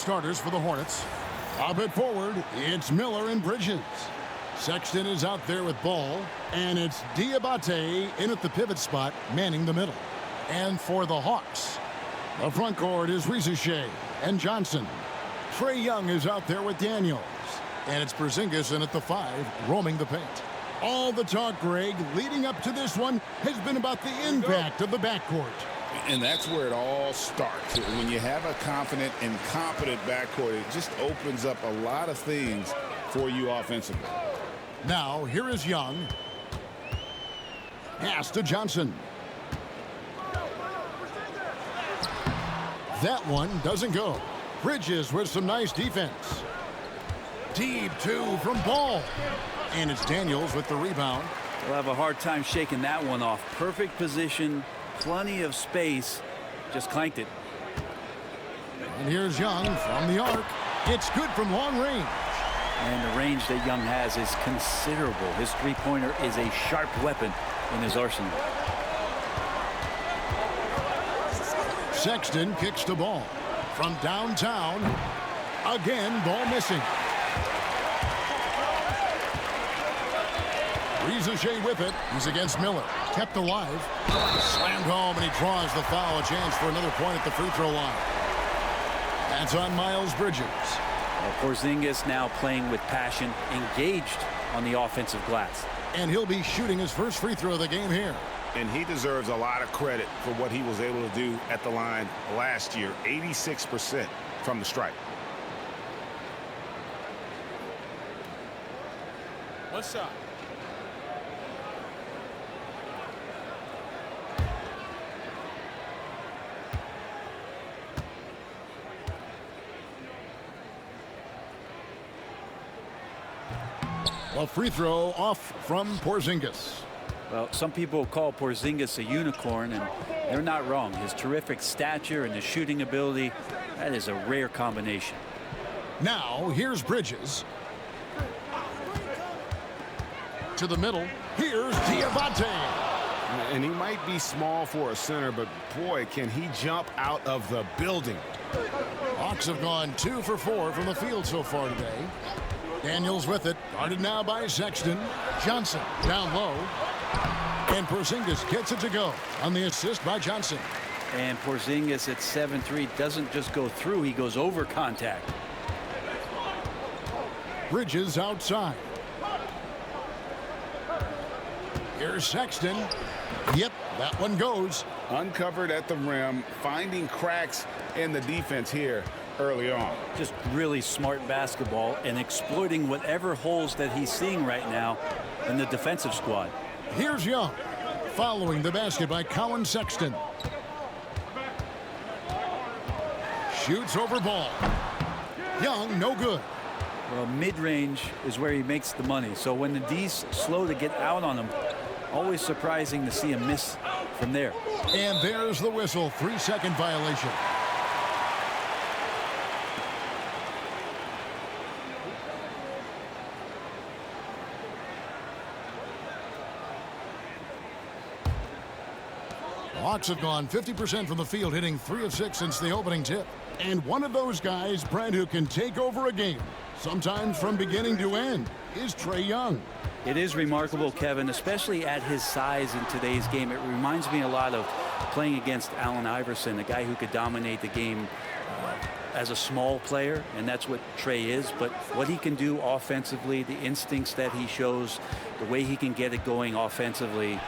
Starters for the Hornets. Up it forward, it's Miller and Bridges. Sexton is out there with ball, and it's Diabate in at the pivot spot, manning the middle. And for the Hawks, the front court is Shai and Johnson. Trae Young is out there with Daniels, and it's Porzingis in at the 5, roaming the paint. All the talk, Greg, leading up to this one has been about the impact of the backcourt. And that's where it all starts. When you have a confident and competent backcourt, it just opens up a lot of things for you offensively. Now, here is Young. Pass to Johnson. That one doesn't go. Bridges with some nice defense. Deep 2 from Ball. And it's Daniels with the rebound. We'll have a hard time shaking that one off. Perfect position. Plenty of space, just clanked it. And here's Young from the arc. It's good from long range. And the range that Young has is considerable. His three-pointer is a sharp weapon in his arsenal. Sexton kicks the ball from downtown. Again, ball missing. Shai with it. He's against Miller. Kept alive. Slammed home, and he draws the foul. A chance for another point at the free throw line. That's on Miles Bridges. Well, Porzingis now playing with passion, engaged on the offensive glass. And he'll be shooting his first free throw of the game here. And he deserves a lot of credit for what he was able to do at the line last year. 86% from the stripe. One shot. A free throw off from Porzingis. Well, some people call Porzingis a unicorn, and they're not wrong. His terrific stature and his shooting ability, that is a rare combination. Now, here's Bridges. To the middle. Here's Diabate. And he might be small for a center, but boy, can he jump out of the building. Hawks have gone 2 for 4 from the field so far today. Daniels with it, guarded now by Sexton. Johnson down low. And Porzingis gets it to go on the assist by Johnson. And Porzingis at 7-3 doesn't just go through, he goes over contact. Bridges outside. Here's Sexton. Yep, that one goes. Uncovered at the rim, finding cracks in the defense here early on. Just really smart basketball and exploiting whatever holes that he's seeing right now in the defensive squad. Here's Young, following the basket by Colin Sexton. Shoots over Ball. Young, no good. Well, mid-range is where he makes the money. So when the D's slow to get out on him, always surprising to see him miss from there. And there's the whistle, 3-second violation. Hawks have gone 50% from the field, hitting 3 of 6 since the opening tip. And one of those guys, Brent, who can take over a game, sometimes from beginning to end, is Trae Young. It is remarkable, Kevin, especially at his size in today's game. It reminds me a lot of playing against Allen Iverson, a guy who could dominate the game as a small player, and that's what Trae is. But what he can do offensively, the instincts that he shows, the way he can get it going offensively,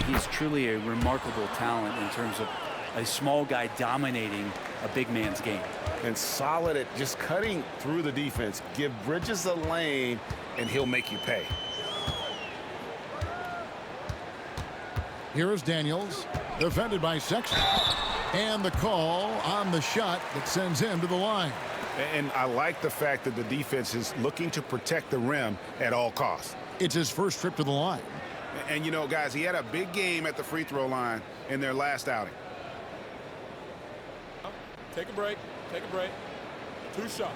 he's truly a remarkable talent in terms of a small guy dominating a big man's game. And solid at just cutting through the defense. Give Bridges a lane, and he'll make you pay. Here is Daniels, defended by Sexton. And the call on the shot that sends him to the line. And I like the fact that the defense is looking to protect the rim at all costs. It's his first trip to the line. And, you know, guys, he had a big game at the free throw line in their last outing. Take a break. Take a break. 2 shots.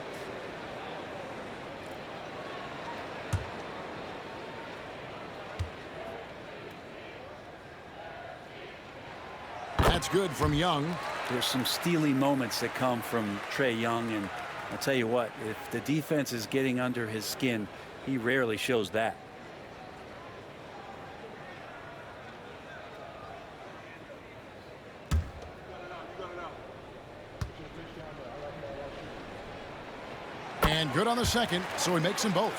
That's good from Young. There's some steely moments that come from Trae Young, and I'll tell you what, if the defense is getting under his skin, he rarely shows that. And good on the second, so he makes them both.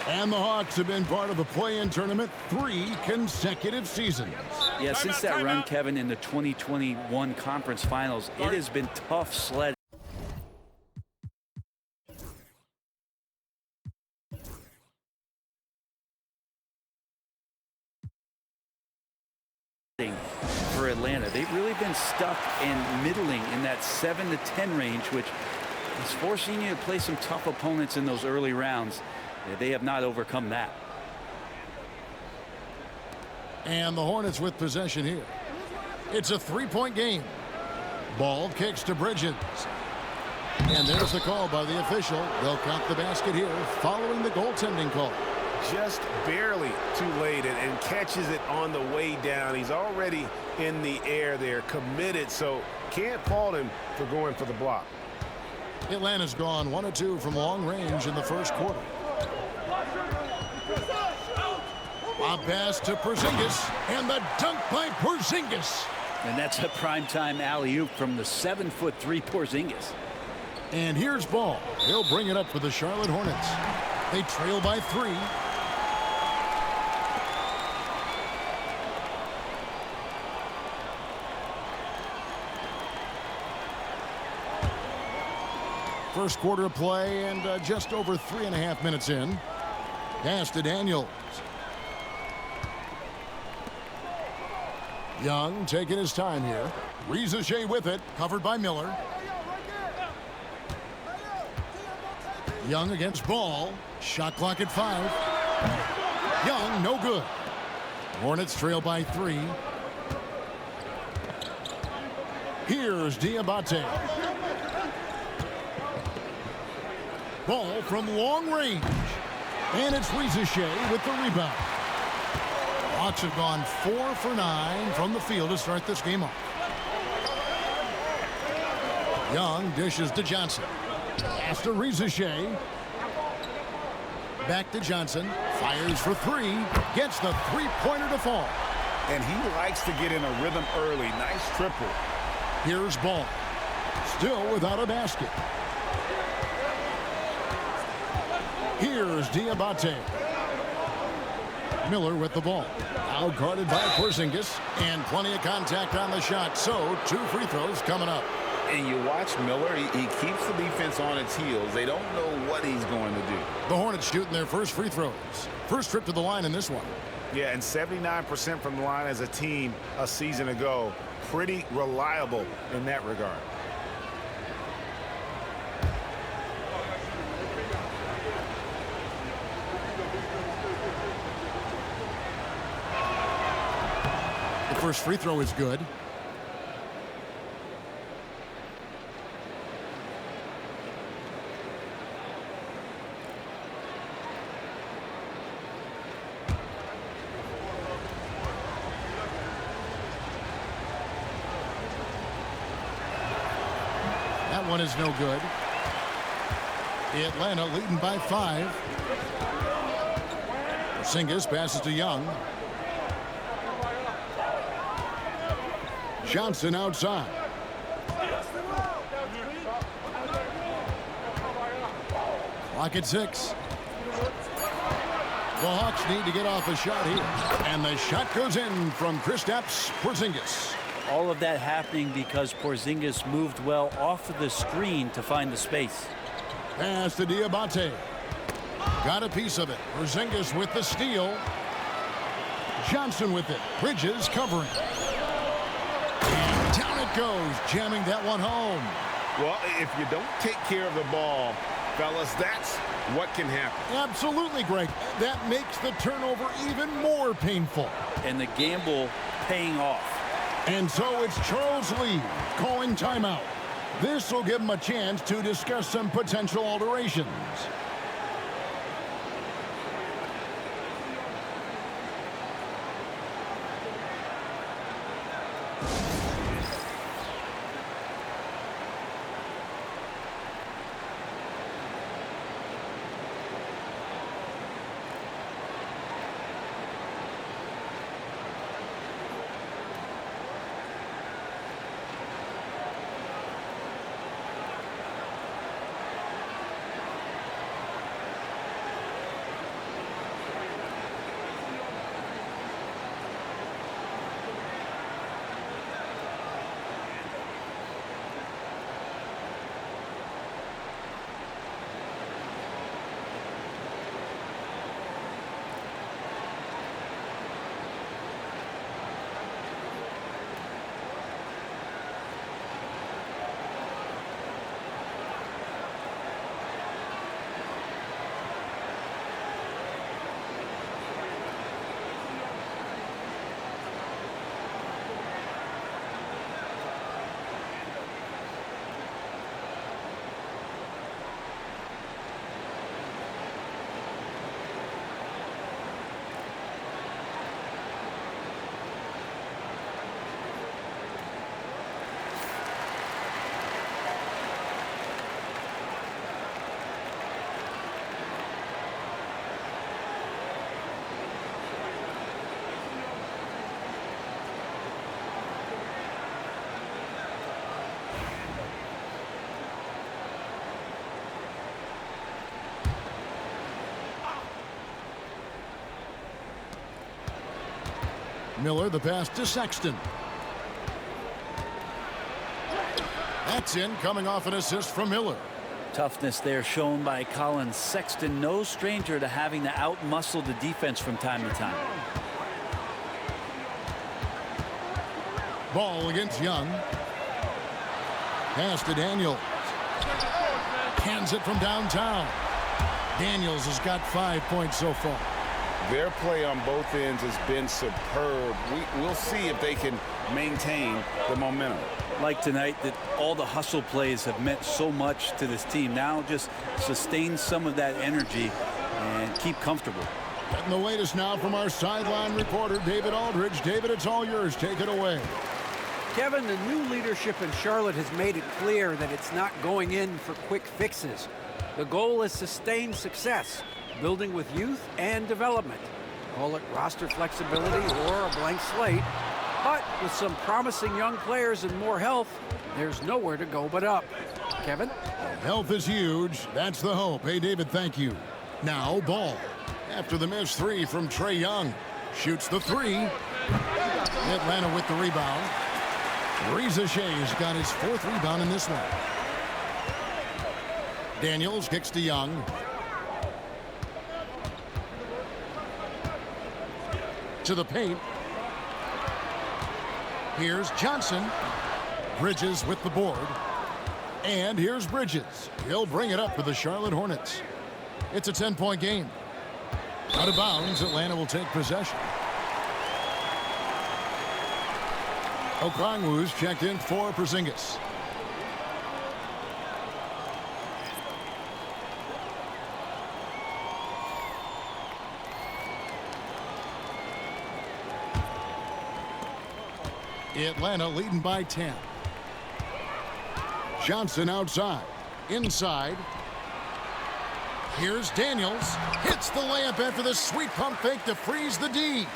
And the Hawks have been part of the play-in tournament 3 consecutive seasons. Yeah, since that run, Kevin, in the 2021 conference finals, it has been tough sledding for Atlanta. They've really been stuck and middling in that 7 to 10 range, which is forcing you to play some tough opponents in those early rounds. They have not overcome that. And the Hornets with possession here. It's a 3-point game. Ball kicks to Bridges. And there's the call by the official. They'll count the basket here following the goaltending call. Just barely too late and catches it on the way down. He's already in the air there, committed, so can't fault him for going for the block. Atlanta's gone 1 of 2 from long range in the first quarter. A pass to Porzingis, and the dunk by Porzingis. And that's a primetime alley-oop from the 7'3" Porzingis. And here's Ball. He'll bring it up for the Charlotte Hornets. They trail by 3. First quarter of play and just over 3.5 minutes in. Pass to Daniels. Young taking his time here. Shai with it, covered by Miller. Young against Ball. Shot clock at 5. Young, no good. Hornets trail by 3. Here's Diabate. Ball from long range. And it's Shai with the rebound. Hawks have gone 4 for 9 from the field to start this game off. Young dishes to Johnson. Pass to Shai. Back to Johnson. Fires for 3. Gets the three-pointer to fall. And he likes to get in a rhythm early. Nice triple. Here's Ball. Still without a basket. Here's Diabate. Miller with the ball. Now guarded by Porzingis. And plenty of contact on the shot. So 2 free throws coming up. And you watch Miller, he keeps the defense on its heels. They don't know what he's going to do. The Hornets shooting their first free throws. First trip to the line in this one. Yeah, and 79% from the line as a team a season ago. Pretty reliable in that regard. The first free throw is good. That one is no good. Atlanta leading by 5. Porzingis passes to Young. Johnson outside. Clock at 6. The Hawks need to get off a shot here. And the shot goes in from Kristaps Porzingis. All of that happening because Porzingis moved well off of the screen to find the space. Pass to Diabate. Got a piece of it. Porzingis with the steal. Johnson with it. Bridges covering. And down it goes, jamming that one home. Well, if you don't take care of the ball, fellas, that's what can happen. Absolutely, Greg. That makes the turnover even more painful. And the gamble paying off. And so it's Charles Lee calling timeout. This will give him a chance to discuss some potential alterations. Miller, the pass to Sexton. That's in, coming off an assist from Miller. Toughness there shown by Colin Sexton. No stranger to having to out-muscle the defense from time to time. Ball against Young. Pass to Daniels. Hands it from downtown. Daniels has got 5 points so far. Their play on both ends has been superb. We'll see if they can maintain the momentum. Like tonight, that all the hustle plays have meant so much to this team. Now just sustain some of that energy and keep comfortable. Getting the latest now from our sideline reporter, David Aldridge. David, it's all yours. Take it away. Kevin, the new leadership in Charlotte has made it clear that it's not going in for quick fixes. The goal is sustained success, building with youth and development. Call it roster flexibility or a blank slate. But with some promising young players and more health, there's nowhere to go but up. Kevin? Health is huge. That's the hope. Hey, David, thank you. Now, Ball. After the missed three from Trae Young. Shoots the three. Atlanta with the rebound. Reza Shai's got his 4th rebound in this one. Daniels kicks to Young. To the paint. Here's Johnson. Bridges with the board. And here's Bridges. He'll bring it up for the Charlotte Hornets. It's a 10-point game. Out of bounds, Atlanta will take possession. Okongwu's checked in for Porzingis. Atlanta leading by 10. Johnson outside. Inside. Here's Daniels. Hits the layup after the sweet pump fake to freeze the D.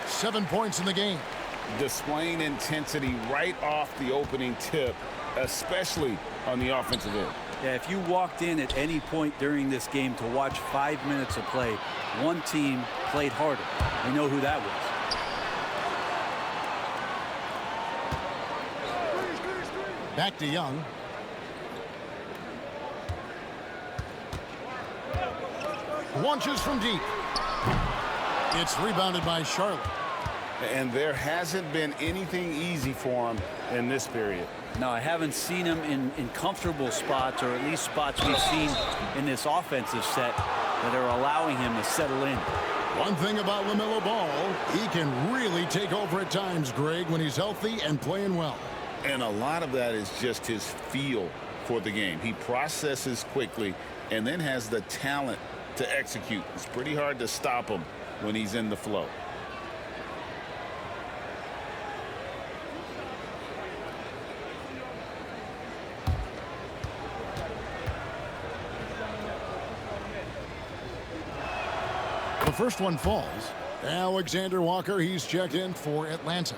7 points in the game. Displaying intensity right off the opening tip, especially on the offensive end. Yeah, if you walked in at any point during this game to watch 5 minutes of play, one team played harder. We know who that was. Back to Young. Launches from deep. It's rebounded by Charlotte. And there hasn't been anything easy for him in this period. No, I haven't seen him in comfortable spots, or at least spots we've seen in this offensive set that are allowing him to settle in. One thing about LaMelo Ball, he can really take over at times, Greg, when he's healthy and playing well. And a lot of that is just his feel for the game. He processes quickly and then has the talent to execute. It's pretty hard to stop him when he's in the flow. The first one falls. Alexander Walker, he's checked in for Atlanta.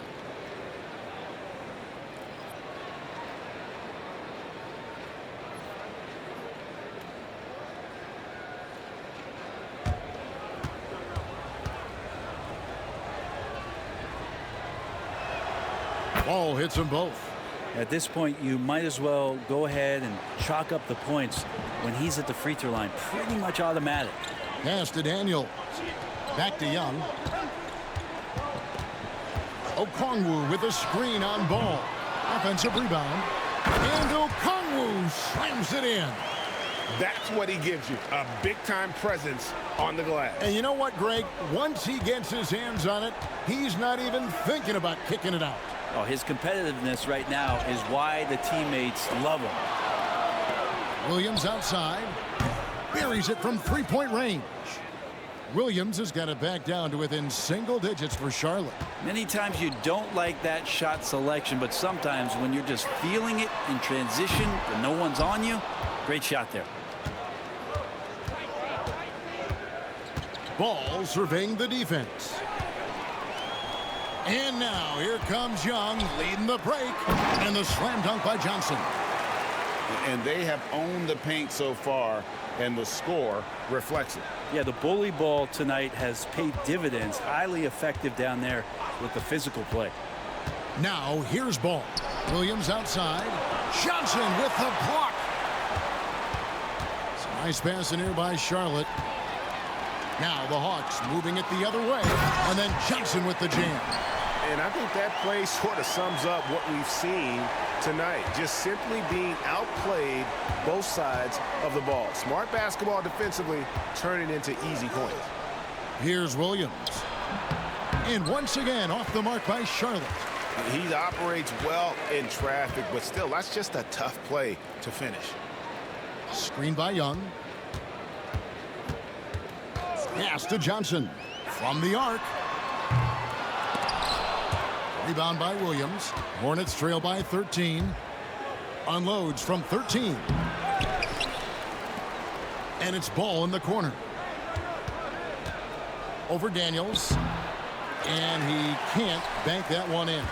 Ball hits them both. At this point, you might as well go ahead and chalk up the points when he's at the free throw line. Pretty much automatic. Pass to Daniels. Back to Young. Okongwu with a screen on Ball. Offensive rebound. And Okongwu slams it in. That's what he gives you, a big-time presence on the glass. And you know what, Greg? Once he gets his hands on it, he's not even thinking about kicking it out. Oh, his competitiveness right now is why the teammates love him. Williams outside. Buries it from three-point range. Williams has got it back down to within single digits for Charlotte. Many times you don't like that shot selection, but sometimes when you're just feeling it in transition and no one's on you, great shot there. Ball surveying the defense. And now here comes Young leading the break, and the slam dunk by Johnson. And they have owned the paint so far, and the score reflects it. Yeah, the bully ball tonight has paid dividends. Highly effective down there with the physical play. Now, here's ball. Williams outside. Johnson with the block. It's a nice pass in here by Charlotte. Now the Hawks moving it the other way. And then Johnson with the jam. And I think that play sort of sums up what we've seen tonight. Just simply being outplayed both sides of the ball. Smart basketball defensively, turning into easy points. Here's Williams. And once again, off the mark by Charlotte. He operates well in traffic, but still, that's just a tough play to finish. Screen by Young. Pass to Johnson. From the arc. Rebound by Williams. Hornets trail by 13. Unloads from 13. And it's ball in the corner. Over Daniels. And he can't bank that one in.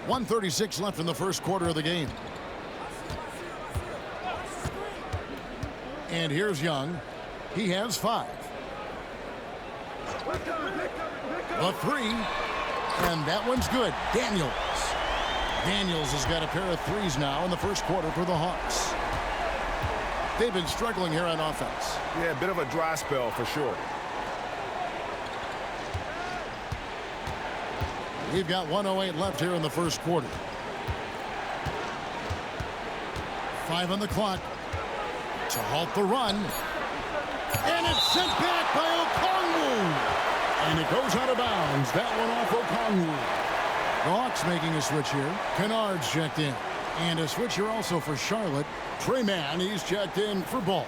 1:36 left in the first quarter of the game. And here's Young. He has 5. The 3. And that one's good. Daniels. Daniels has got a pair of 3s now in the first quarter for the Hawks. They've been struggling here on offense. Yeah, a bit of a dry spell for sure. We've got 1:08 left here in the first quarter. 5 on the clock to halt the run. And it's sent back by Okongwu. And it goes out of bounds. That one off Okongwu. The Hawks making a switch here. Kennard's checked in. And a switch here also for Charlotte. Trey Mann, he's checked in for ball.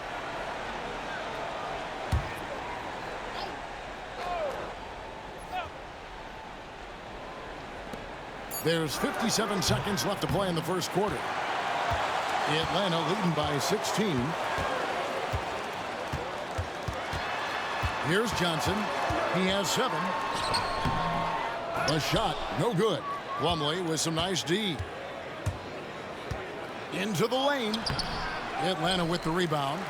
There's 57 seconds left to play in the first quarter. Atlanta leading by 16. Here's Johnson. He has 7. The shot, no good. Plumlee with some nice D. Into the lane. Atlanta with the rebound.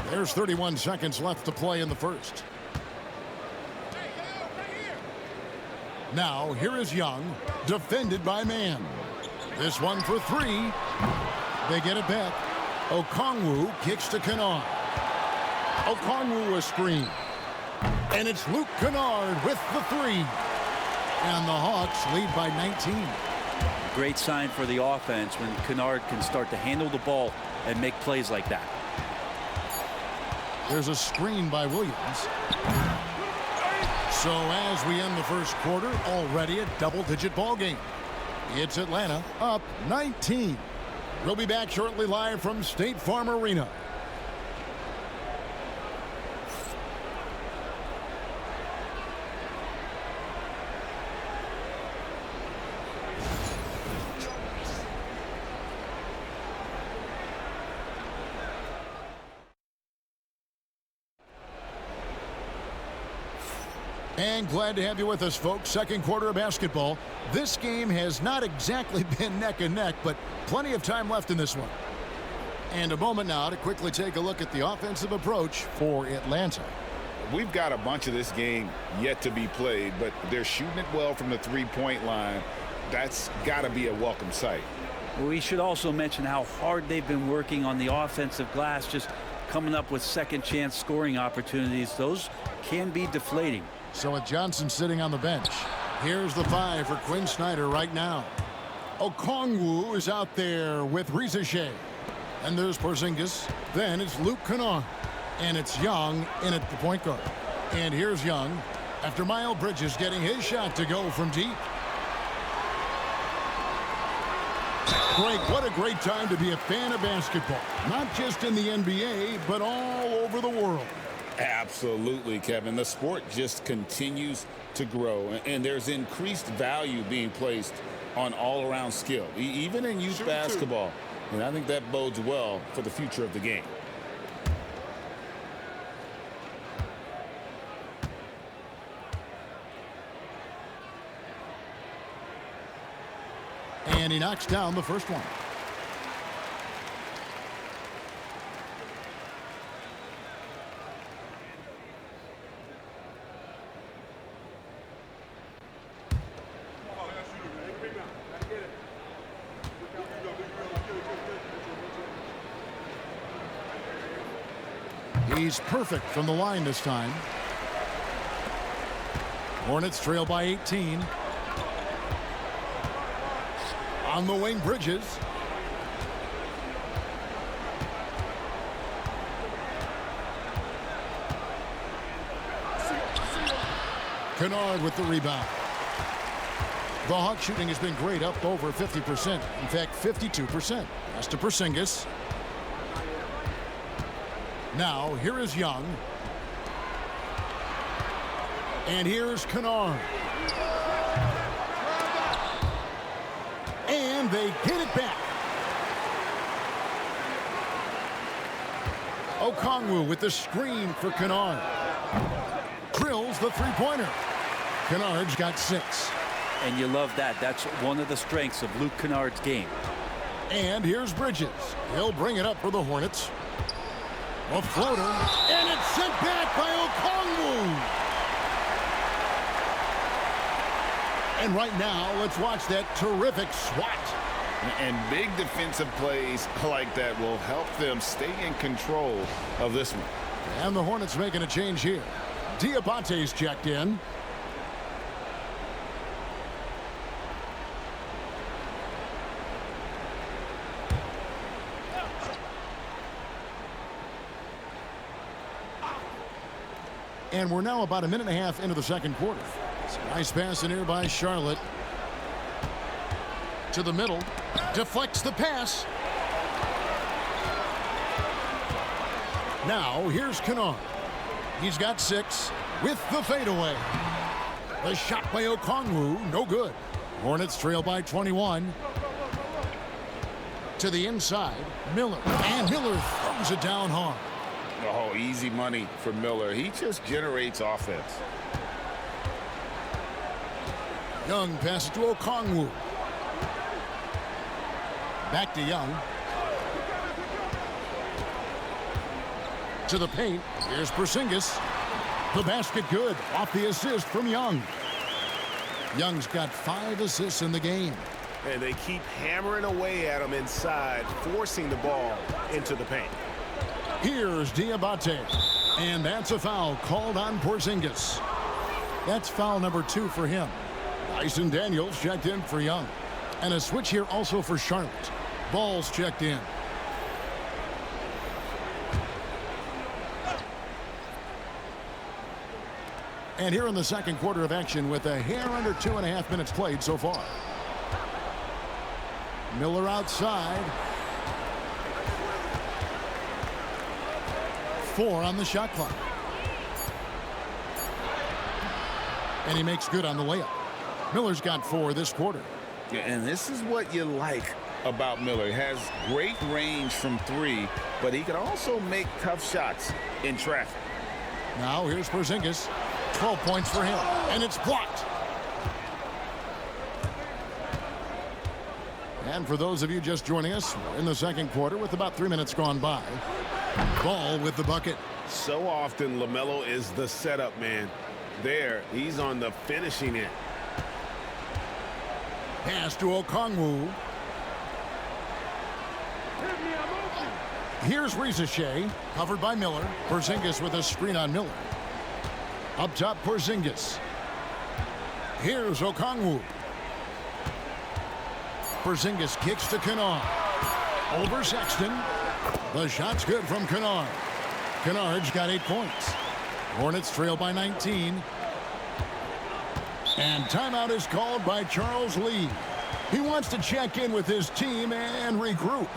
There's 31 seconds left to play in the first. Now, here is Young, defended by Mann. This one for 3. They get it back. Okongwu kicks to Kennard. Okongwu a screen. And it's Luke Kennard with the 3. And the Hawks lead by 19. Great sign for the offense when Kennard can start to handle the ball and make plays like that. There's a screen by Williams. So as we end the first quarter, already a double-digit ball game. It's Atlanta up 19. We'll be back shortly live from State Farm Arena. And glad to have you with us, folks. Second quarter of basketball. This game has not exactly been neck and neck, but plenty of time left in this one. And a moment now to quickly take a look at the offensive approach for Atlanta. We've got a bunch of this game yet to be played, but they're shooting it well from the three-point line. That's got to be a welcome sight. We should also mention how hard they've been working on the offensive glass, just coming up with second chance scoring opportunities. Those can be deflating. So with Johnson sitting on the bench, here's the 5 for Quinn Snyder right now. Okongwu is out there with Shai. And there's Porzingis. Then it's Luke Kennard. And it's Young in at the point guard. And here's Young after Miles Bridges getting his shot to go from deep. Greg, what a great time to be a fan of basketball. Not just in the NBA, but all over the world. Absolutely, Kevin. The sport just continues to grow, and there's increased value being placed on all-around skill, even in youth basketball. And I think that bodes well for the future of the game. And he knocks down the first one. He's perfect from the line this time. Hornets trail by 18. On the wing, Bridges. Kennard with the rebound. The Hawks shooting has been great, up over 50%. In fact, 52%. That's to Porzingis. Now, here is Young. And here's Kennard. And they get it back. Okongwu with the screen for Kennard. Drills the three-pointer. Kennard's got 6. And you love that. That's one of the strengths of Luke Kennard's game. And here's Bridges. He'll bring it up for the Hornets. A floater. And it's sent back by Okongwu. And right now, let's watch that terrific swat. And big defensive plays like that will help them stay in control of this one. And the Hornets making a change here. Diabate's checked in. And we're now about a minute and a half into the second quarter. Nice pass in here by Charlotte. To the middle. Deflects the pass. Now here's Kennard. He's got 6 with the fadeaway. The shot by Okongwu, no good. Hornets trail by 21. To the inside, Miller. And Miller throws it down hard. Oh, easy money for Miller. He just generates offense. Young passes to Okongwu. Back to Young. To the paint. Here's Porzingis. The basket good. Off the assist from Young. Young's got 5 assists in the game. And they keep hammering away at him inside, forcing the ball into the paint. Here's Diabate. And that's a foul called on Porzingis. That's foul number 2 for him. Dyson Daniels checked in for Young. And a switch here also for Charlotte. Ball's checked in. And here in the second quarter of action with a hair under 2.5 minutes played so far. Miller outside. 4 on the shot clock. And he makes good on the layup. Miller's got 4 this quarter. Yeah, and this is what you like about Miller. He has great range from 3, but he can also make tough shots in traffic. Now here's Porzingis. 12 points for him. And it's blocked. And for those of you just joining us, we're in the second quarter with about 3 minutes gone by. Ball with the bucket. So often LaMelo is the setup man. There, he's on the finishing end. Pass to Okongwu. Here's Shai, covered by Miller. Porzingis with a screen on Miller. Up top, Porzingis. Here's Okongwu. Porzingis kicks to Kennard. Over Sexton. The shot's good from Kennard. Kennard's got 8 points. Hornets trail by 19. And timeout is called by Charles Lee. He wants to check in with his team and regroup.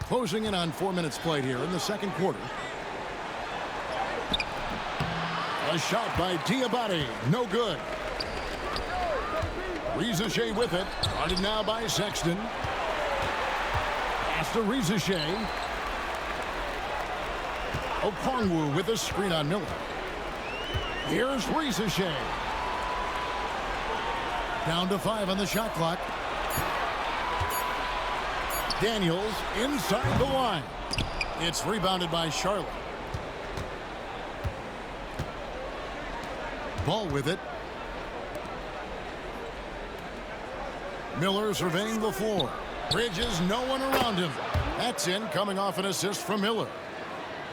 Closing in on 4 minutes played here in the second quarter. A shot by Diabate. No good. Shai with it. Guarded now by Sexton. Pass to Shai. Okongwu with a screen on Miller. Here's Shai. Down to 5 on the shot clock. Daniels inside the line. It's rebounded by Charlotte. Ball with it. Miller surveying the floor. Bridges, no one around him. That's in, coming off an assist from Miller.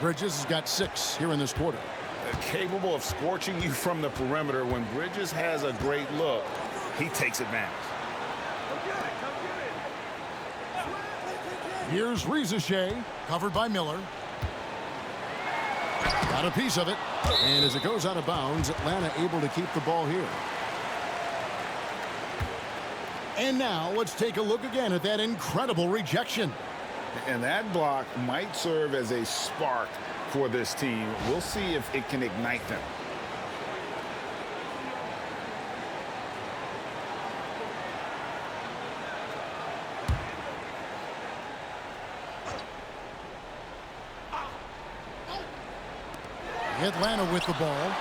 Bridges has got 6 here in this quarter. Capable of scorching you from the perimeter. When Bridges has a great look, he takes advantage. Here's Shai, covered by Miller. Got a piece of it. And as it goes out of bounds, Atlanta able to keep the ball here. And now let's take a look again at that incredible rejection. And that block might serve as a spark for this team. We'll see if it can ignite them. Atlanta with the ball.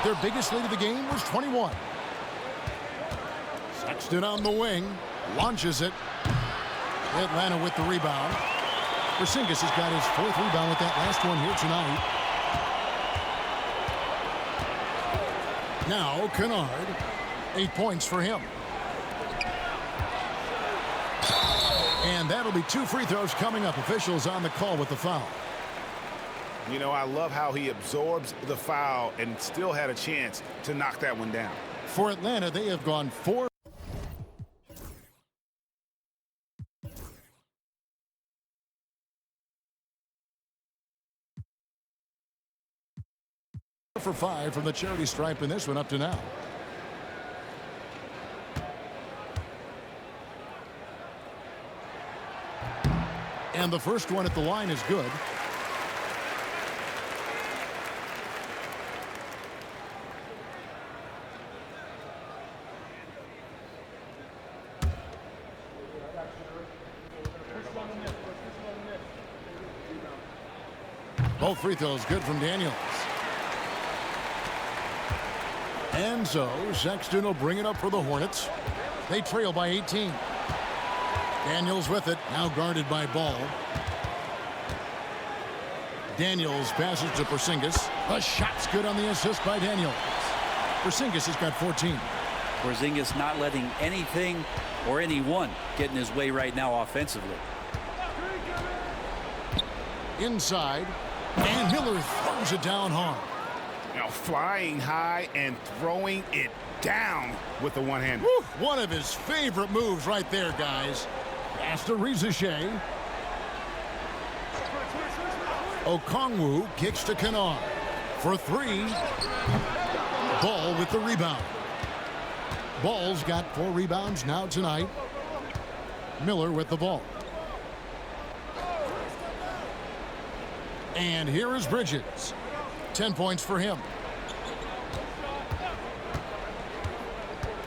Their biggest lead of the game was 21. Sexton on the wing. Launches it. Atlanta with the rebound. Porzingis has got his 4th rebound with that last one here tonight. Now Kennard. 8 points for him. And that'll be 2 free throws coming up. Officials on the call with the foul. You know, I love how he absorbs the foul and still had a chance to knock that one down. For Atlanta, they have gone 4 for 5 from the charity stripe in this one up to now. And the first one at the line is good. Both free throws good from Daniels. And so Sexton will bring it up for the Hornets. They trail by 18. Daniels with it, now guarded by Ball. Daniels passes to Porzingis. A shot's good on the assist by Daniels. Porzingis has got 14. Porzingis not letting anything or anyone get in his way right now offensively. Inside. And Miller throws it down hard. Now flying high and throwing it down with the one-hander. One of his favorite moves right there, guys. Pass to Shai. Okongwu kicks to Kennard for 3. Ball with the rebound. Ball's got 4 rebounds now tonight. Miller with the ball. And here is Bridges. 10 points for him.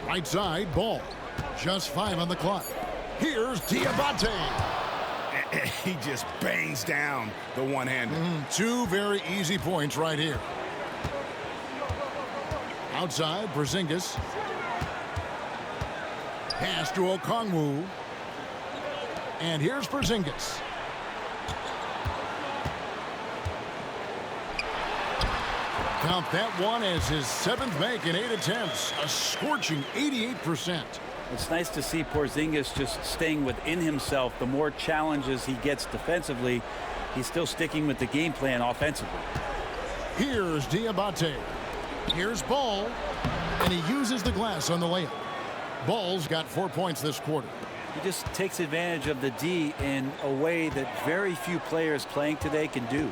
Right side, Ball. Just 5 on the clock. Here's Diabate. He just bangs down the one-hander. 2 very easy points right here. Outside, Porzingis. Pass to Okongwu. And here's Porzingis. Count that one as his 7th make in 8 attempts. A scorching 88%. It's nice to see Porzingis just staying within himself. The more challenges he gets defensively, he's still sticking with the game plan offensively. Here's Diabate. Here's Ball. And he uses the glass on the layup. Ball's got 4 points this quarter. He just takes advantage of the D in a way that very few players playing today can do.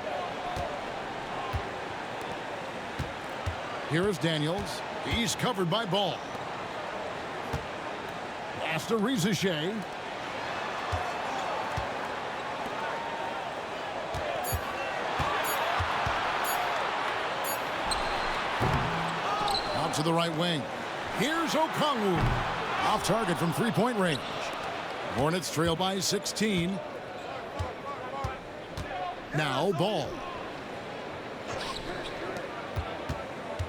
Here is Daniels. He's covered by Ball. Pass to Shai. Out to the right wing. Here's Okongwu. Off target from three-point range. Hornets trail by 16. Now Ball.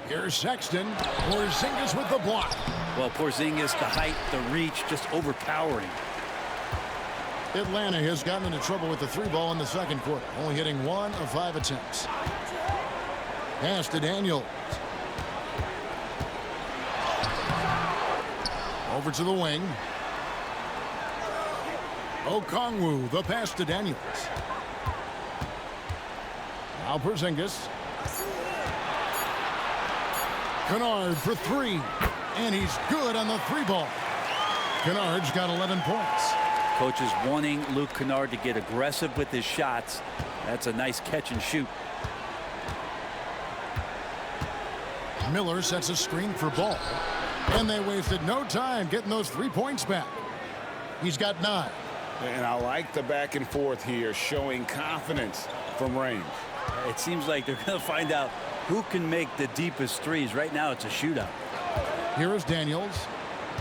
Here's Sexton. Porzingis with the block. Well, Porzingis, the height, the reach, just overpowering. Atlanta has gotten into trouble with the three ball in the second quarter, only hitting 1 of 5 attempts. Pass to Daniels. Over to the wing. Okongwu, the pass to Daniels. Now Porzingis. Kennard for three. And he's good on the three ball. Kennard's got 11 points. Coach is wanting Luke Kennard to get aggressive with his shots. That's a nice catch and shoot. Miller sets a screen for Ball. And they wasted no time getting those 3 points back. He's got 9. And I like the back and forth here, showing confidence from range. It seems like they're going to find out who can make the deepest threes. Right now, it's a shootout. Here is Daniels.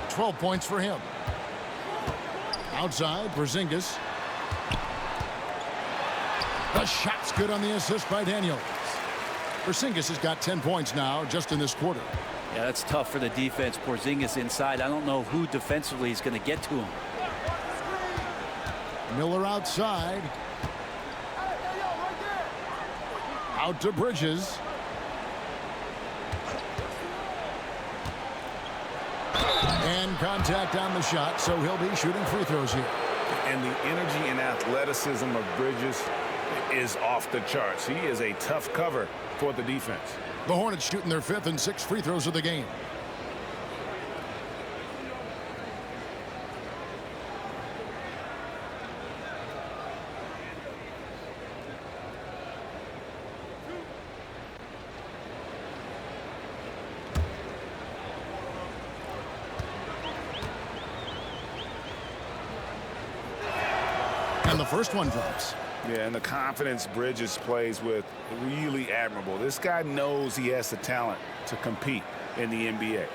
12 points for him. Outside, Porzingis. The shot's good on the assist by Daniels. Porzingis has got 10 points now just in this quarter. Yeah, that's tough for the defense. Porzingis inside. I don't know who defensively is going to get to him. Miller outside. Out to Bridges. And contact on the shot, so he'll be shooting free throws here. And the energy and athleticism of Bridges is off the charts. He is a tough cover for the defense. The Hornets shooting their 5th and 6th free throws of the game. And the first one drops. Yeah, and the confidence Bridges plays with, really admirable. This guy knows he has the talent to compete in the NBA.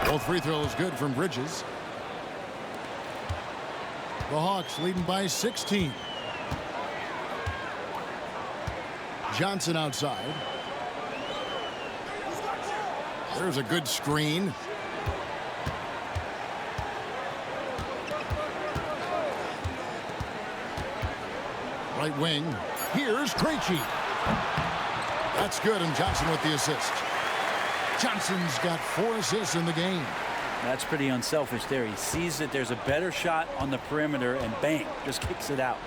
Both free throws good from Bridges. The Hawks leading by 16. Johnson outside. There's a good screen. Right wing. Here's Krejci. That's good, and Johnson with the assist. Johnson's got 4 assists in the game. That's pretty unselfish there. He sees that there's a better shot on the perimeter, and bang, just kicks it out.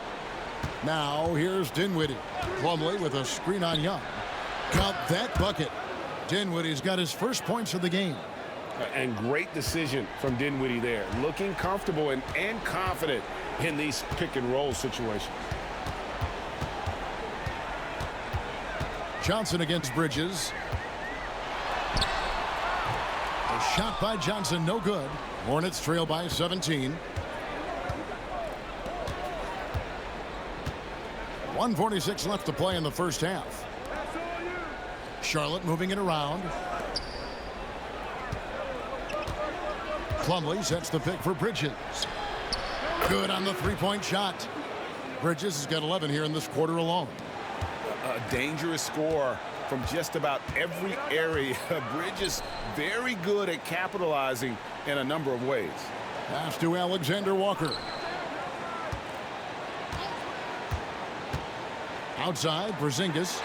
Now here's Dinwiddie. Plumlee with a screen on Young. Count that bucket. Dinwiddie's got his first points of the game. And great decision from Dinwiddie there. Looking comfortable and confident in these pick and roll situations. Johnson against Bridges. A shot by Johnson, no good. Hornets trail by 17. 1:46 left to play in the first half. Charlotte moving it around. Plumlee sets the pick for Bridges. Good on the three-point shot. Bridges has got 11 here in this quarter alone. A dangerous score from just about every area. Bridges very good at capitalizing in a number of ways. Pass to Alexander Walker. Outside, Porzingis.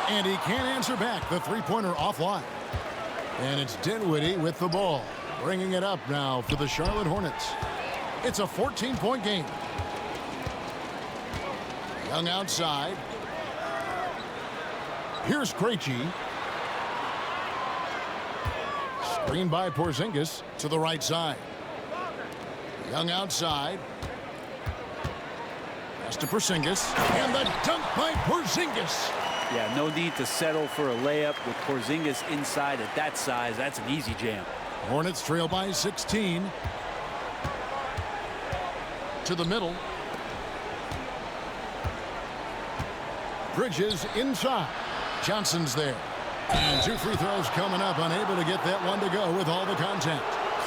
And he can't answer back. The three-pointer offline. And it's Dinwiddie with the ball. Bringing it up now for the Charlotte Hornets. It's a 14-point game. Young outside. Here's Krejci. Screen by Porzingis to the right side. Young outside. Pass to Porzingis. And the dunk by Porzingis. Yeah, no need to settle for a layup with Porzingis inside at that size. That's an easy jam. Hornets trail by 16. To the middle. Bridges inside. Johnson's there. And 2 free throws coming up, unable to get that one to go with all the contact.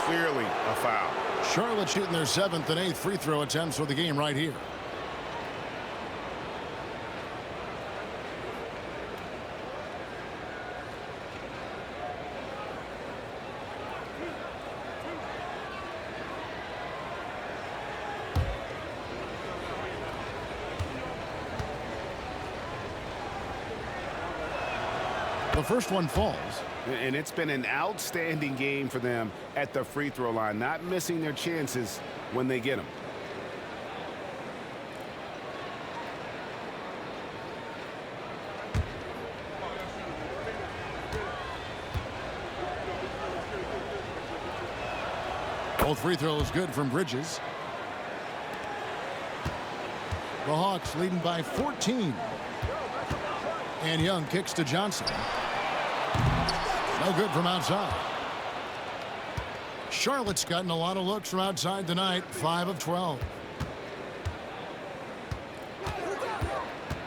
Clearly a foul. Charlotte shooting their 7th and 8th free throw attempts for the game right here. The first one falls. And it's been an outstanding game for them at the free throw line, not missing their chances when they get them. Both free throws good from Bridges. The Hawks leading by 14. And Young kicks to Johnson. No good from outside. Charlotte's gotten a lot of looks from outside tonight, 5 of 12.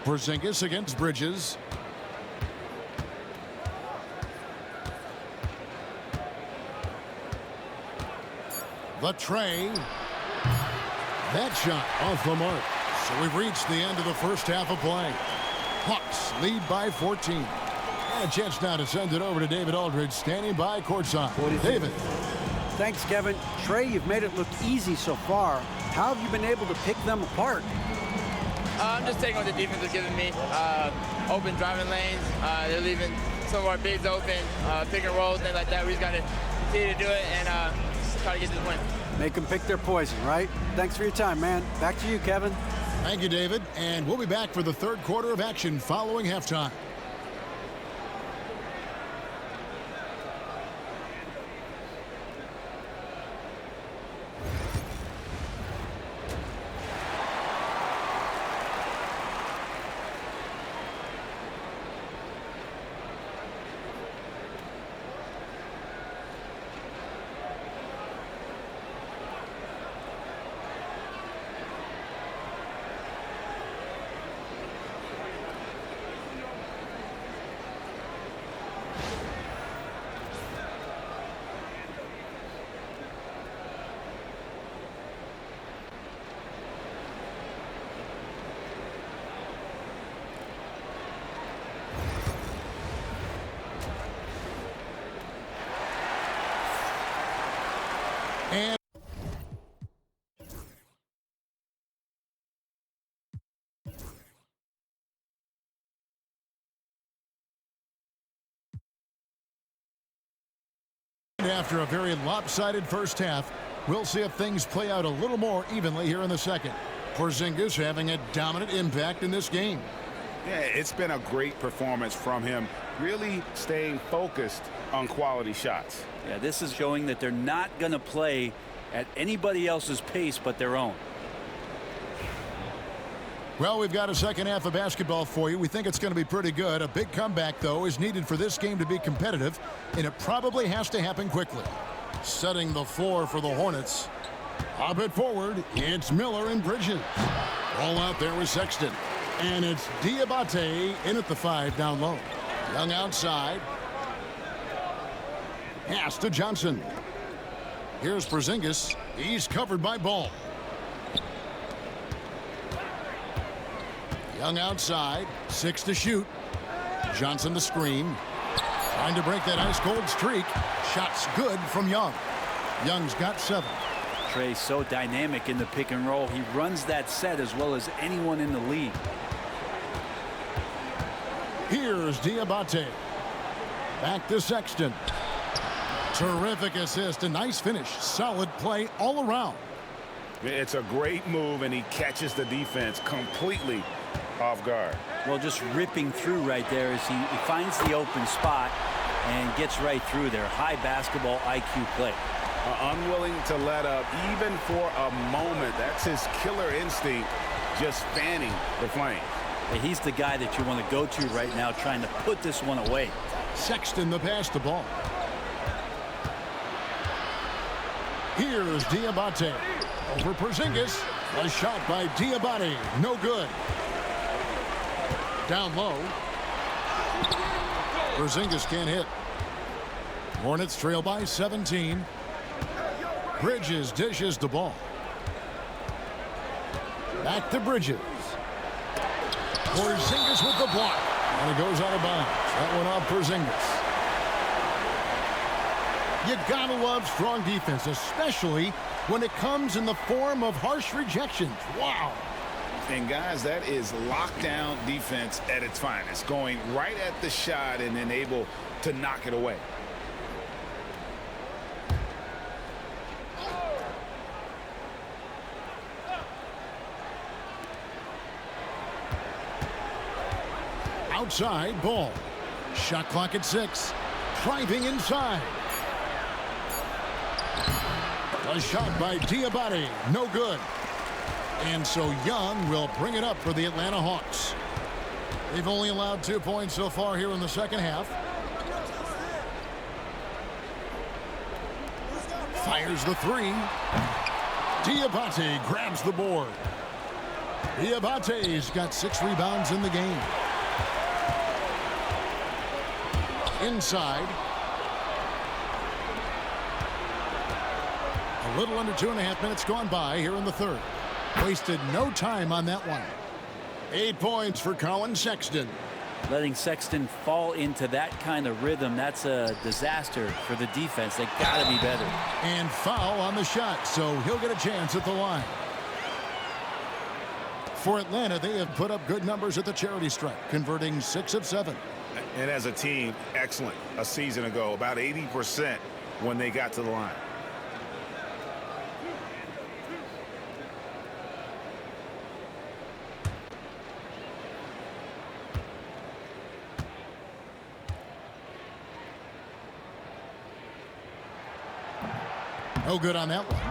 Porzingis against Bridges. The tray. That shot off the mark. So we've reached the end of the first half of play. Hawks lead by 14. And a chance now to send it over to David Aldridge, standing by courtside. David. Thanks, Kevin. Trey, you've made it look easy so far. How have you been able to pick them apart? I'm just taking what the defense is giving me. Open driving lanes. They're leaving some of our bigs open, pick and rolls, things like that. We just got to continue to do it and try to get to the win. Make them pick their poison, right? Thanks for your time, man. Back to you, Kevin. Thank you, David. And we'll be back for the third quarter of action following halftime. And after a very lopsided first half, we'll see if things play out a little more evenly here in the second. Porzingis having a dominant impact in this game. Yeah, it's been a great performance from him, really staying focused on quality shots. Yeah, this is showing that they're not going to play at anybody else's pace but their own. Well, we've got a second half of basketball for you. We think it's going to be pretty good. A big comeback, though, is needed for this game to be competitive, and it probably has to happen quickly. Setting the floor for the Hornets. Up it forward, it's Miller and Bridges. All out there with Sexton. And it's Diabate in at the 5 down low. Young outside. Pass to Johnson. Here's Porzingis. He's covered by Ball. Young outside. 6 to shoot. Johnson to screen. Trying to break that ice-cold streak. Shots good from Young. Young's got 7. Trey so dynamic in the pick and roll. He runs that set as well as anyone in the league. Here's Diabate. Back to Sexton. Terrific assist. A nice finish. Solid play all around. It's a great move, and he catches the defense completely off guard. Well, just ripping through right there as he finds the open spot and gets right through there. High basketball IQ play. Unwilling to let up even for a moment. That's his killer instinct, just fanning the flame. He's the guy that you want to go to right now, trying to put this one away. Sexton the pass to Ball. Here's Diabate. Over Porzingis. A shot by Diabate. No good. Down low. Porzingis can't hit. Hornets trail by 17. Bridges dishes the ball. Back to Bridges. Porzingis with the block. And it goes out of bounds. That one off Porzingis. You gotta love strong defense, especially when it comes in the form of harsh rejections. Wow. And guys, that is lockdown defense at its finest. Going right at the shot and then able to knock it away. Outside ball. Shot clock at 6. Driving inside. A shot by Diabate. No good. And so Young will bring it up for the Atlanta Hawks. They've only allowed 2 points so far here in the second half. Fires the 3. Diabate grabs the board. Diabate's got 6 rebounds in the game. Inside. A little under 2.5 minutes gone by here in the third. Wasted no time on that one. 8 points for Colin Sexton. Letting Sexton fall into that kind of rhythm, that's a disaster for the defense. They got to be better. And foul on the shot, so he'll get a chance at the line. For Atlanta, they have put up good numbers at the charity stripe, converting 6 of 7. And as a team, excellent. A season ago, about 80% when they got to the line. No good on that one.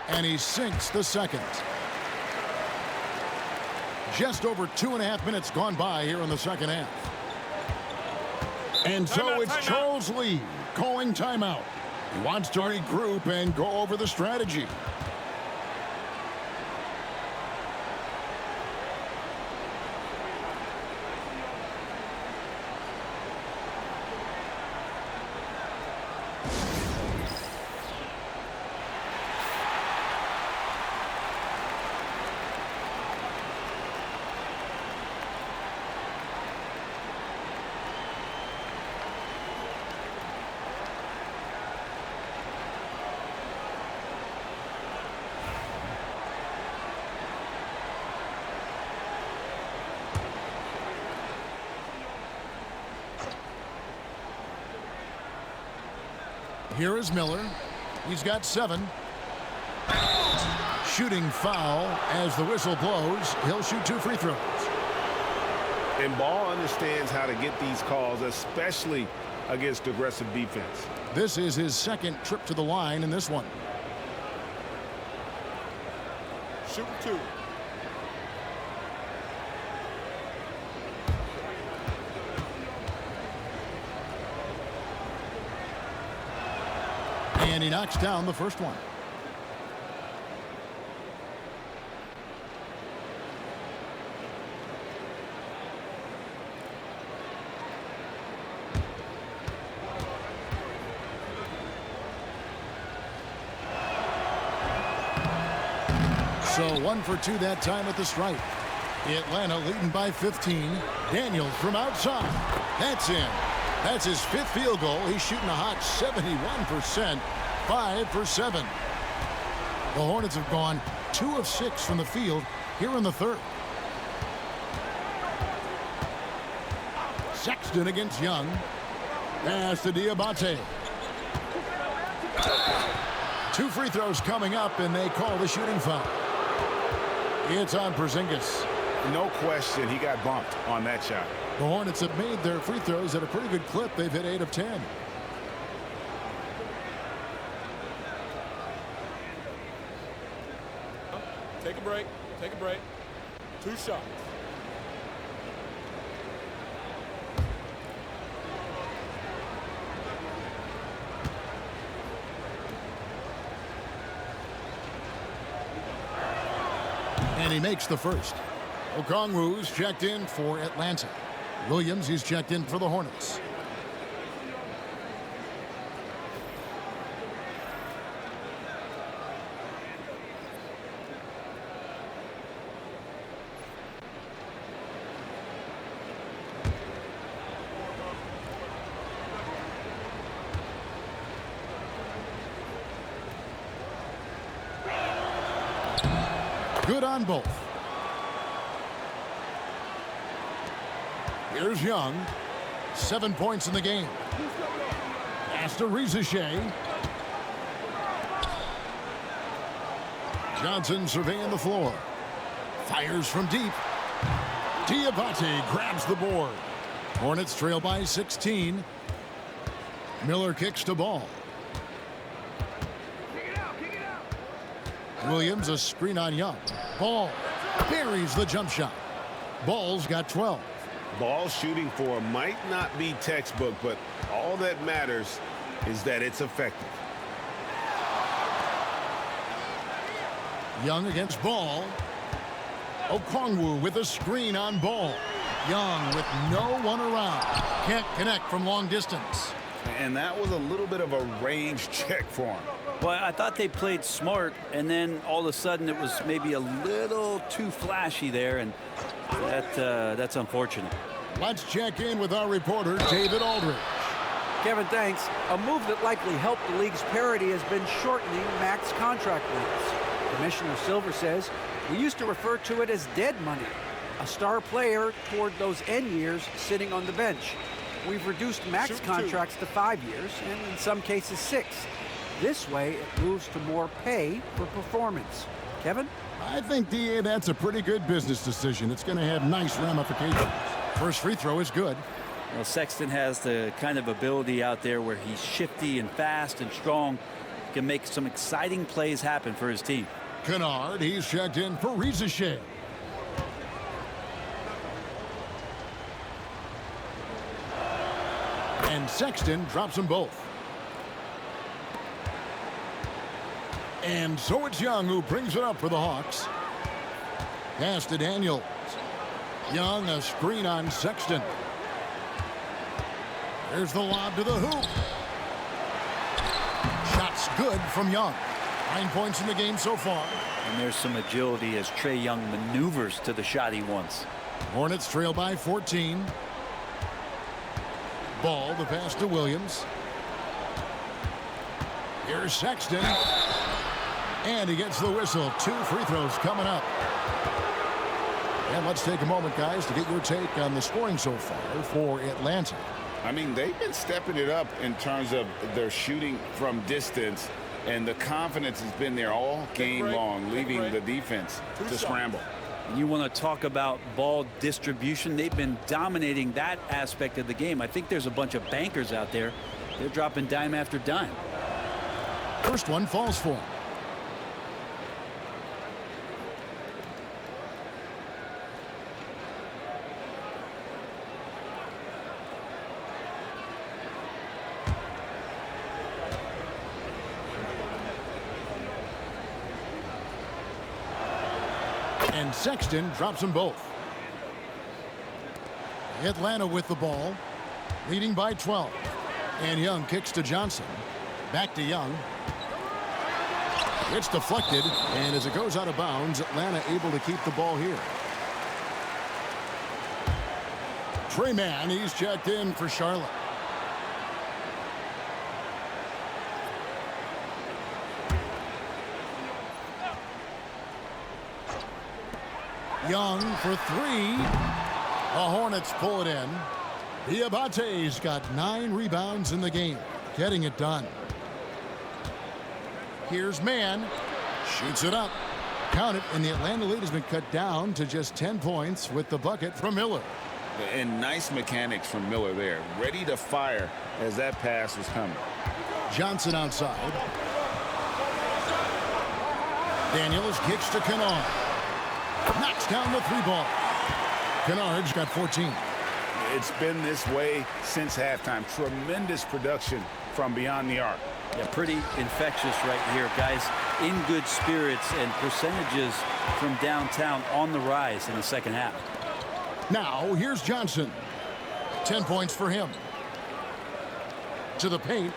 And he sinks the second. Just over 2.5 minutes gone by here in the second half. And so it's Charles Lee calling timeout. He wants to regroup and go over the strategy. Here is Miller. He's got 7. Shooting foul as the whistle blows. He'll shoot 2 free throws. And Ball understands how to get these calls, especially against aggressive defense. This is his second trip to the line in this one. Shoot 2. And he knocks down the first one. So 1 for 2 that time at the stripe. Atlanta leading by 15. Daniels from outside. That's in. That's his 5th field goal. He's shooting a hot 71%. 5 for 7. The Hornets have gone 2 of 6 from the field here in the third. Sexton against Young. Pass to Diabate. 2 free throws coming up, and they call the shooting foul. It's on Porzingis. No question he got bumped on that shot. The Hornets have made their free throws at a pretty good clip. They've hit 8 of 10. Take a break. Take a break. 2 shots. And he makes the first. Okongwu's checked in for Atlanta. Williams, he's checked in for the Hornets. Good on both. Here's Young. 7 points in the game. Pass to Shai. Johnson surveying the floor. Fires from deep. Diabate grabs the board. Hornets trail by 16. Miller kicks to Ball. Williams, a screen on Young. Ball buries the jump shot. Ball's got 12. Ball shooting for might not be textbook, but all that matters is that it's effective. Young against Ball. Okongwu with a screen on Ball. Young with no one around. Can't connect from long distance. And that was a little bit of a range check for him. Well, I thought they played smart, and then all of a sudden it was maybe a little too flashy there, and that's unfortunate. Let's check in with our reporter, David Aldridge. Kevin, thanks. A move that likely helped the league's parity has been shortening max contract lengths. Commissioner Silver says we used to refer to it as dead money, a star player toward those end years sitting on the bench. We've reduced max contracts to 5 years, and in some cases 6. This way, it moves to more pay for performance. Kevin? I think, DA, that's a pretty good business decision. It's going to have nice ramifications. First free throw is good. Well, Sexton has the kind of ability out there where he's shifty and fast and strong. Can make some exciting plays happen for his team. Kennard, he's checked in for Shai. And Sexton drops them both. And so it's Young who brings it up for the Hawks. Pass to Daniels. Young, a screen on Sexton. There's the lob to the hoop. Shots good from Young. 9 points in the game so far. And there's some agility as Trae Young maneuvers to the shot he wants. Hornets trail by 14. Ball, the pass to Williams. Here's Sexton. And he gets the whistle. 2 free throws coming up. And let's take a moment, guys, to get your take on the scoring so far for Atlanta. I mean, they've been stepping it up in terms of their shooting from distance, and the confidence has been there all game long, leaving the defense to scramble. You want to talk about ball distribution. They've been dominating that aspect of the game. I think there's a bunch of bankers out there. They're dropping dime after dime. First one falls for him. And Sexton drops them both. Atlanta with the ball, leading by 12. And Young kicks to Johnson. Back to Young. It's deflected, and as it goes out of bounds, Atlanta able to keep the ball here. Trey Mann, he's checked in for Charlotte. Young for 3. The Hornets pull it in. Diabate's got 9 rebounds in the game, getting it done. Here's Mann. Shoots it up. Count it, and the Atlanta lead has been cut down to just 10 points with the bucket from Miller. And nice mechanics from Miller there. Ready to fire as that pass was coming. Johnson outside. Daniels kicks to Kennard. Knocks down the 3-ball. Kennard's got 14. It's been this way since halftime. Tremendous production from beyond the arc. Yeah, pretty infectious right here. Guys in good spirits, and percentages from downtown on the rise in the second half. Now, here's Johnson. 10 points for him. To the paint.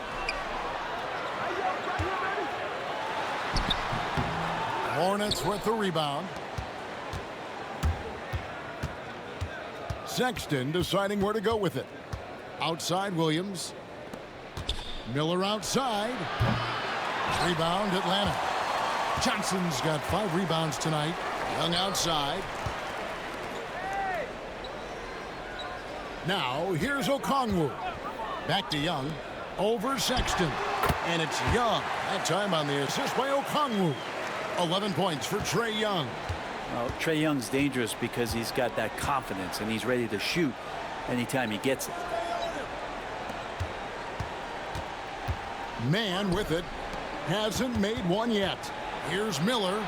Hornets with the rebound. Sexton deciding where to go with it. Outside Williams. Miller outside. Rebound Atlanta. Johnson's got 5 rebounds tonight. Young outside. Now here's Okongwu. Back to Young. Over Sexton. And it's Young. That time on the assist by Okongwu. 11 points for Trae Young. Well, Trae Young's dangerous because he's got that confidence and he's ready to shoot anytime he gets it. Man with it. Hasn't made one yet. Here's Miller.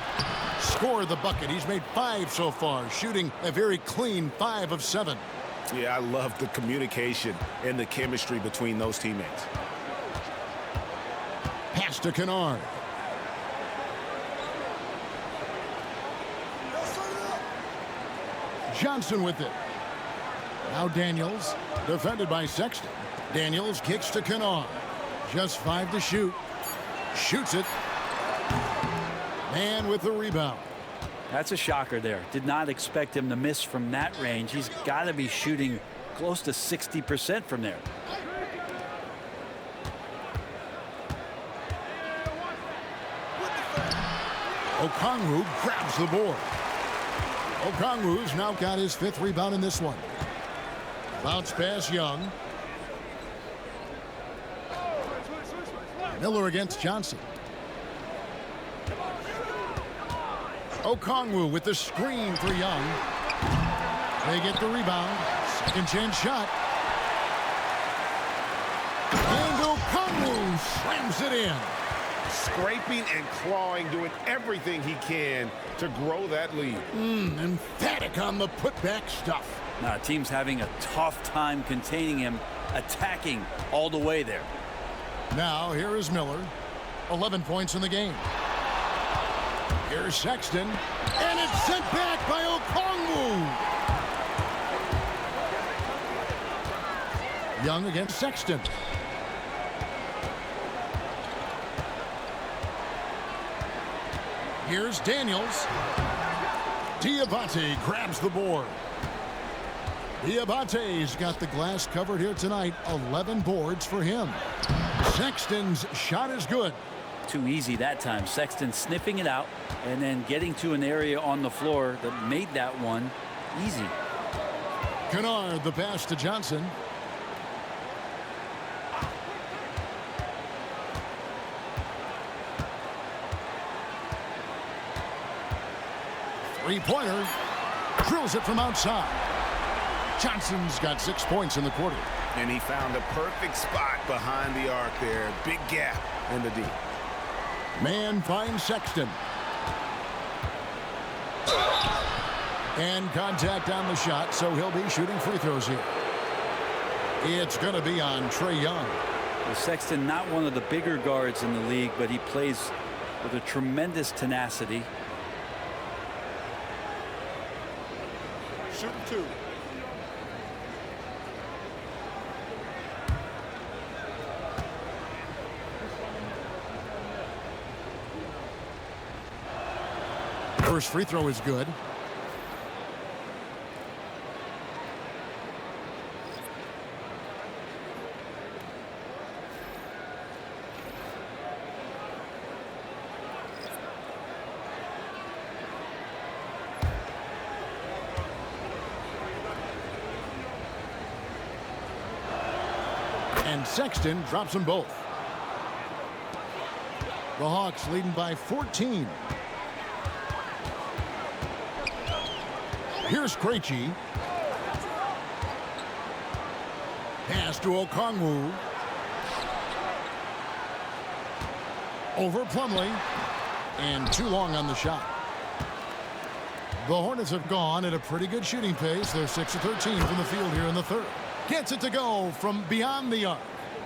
Scored the bucket. He's made 5 so far, shooting a very clean 5 of 7. Yeah, I love the communication and the chemistry between those teammates. Pass to Kennard. Johnson with it. Now Daniels, defended by Sexton. Daniels kicks to Kennard. Just 5 to shoot. Shoots it. Man with the rebound. That's a shocker there. Did not expect him to miss from that range. He's got to be shooting close to 60% from there. Okongwu grabs the board. Okongwu's now got his 5th rebound in this one. Bounce pass Young. Miller against Johnson. Okongwu with the screen for Young. They get the rebound. Second chance shot. And Okongwu slams it in. Scraping and clawing, doing everything he can to grow that lead. Emphatic on the putback stuff. Now, team's having a tough time containing him, attacking all the way there. Now, here is Miller. 11 points in the game. Here's Sexton. And it's sent back by Okongwu. Young against Sexton. Here's Daniels. Diabate grabs the board. Diabate's got the glass covered here tonight. 11 boards for him. Sexton's shot is good. Too easy that time. Sexton sniffing it out and then getting to an area on the floor that made that one easy. Kennard, the pass to Johnson. Three-pointer. Drills it from outside. Johnson's got 6 points in the quarter. And he found a perfect spot behind the arc there. Big gap in the D. Man finds Sexton. And contact on the shot, so he'll be shooting free throws here. It's going to be on Trae Young. Well, Sexton, not one of the bigger guards in the league, but he plays with a tremendous tenacity. Shooting 2. First free throw is good. And Sexton drops them both. The Hawks leading by 14. Here's Krejci. Pass to Okongwu. Over Plumlee. And too long on the shot. The Hornets have gone at a pretty good shooting pace. They're 6 of 13 from the field here in the third. Gets it to go from beyond the arc.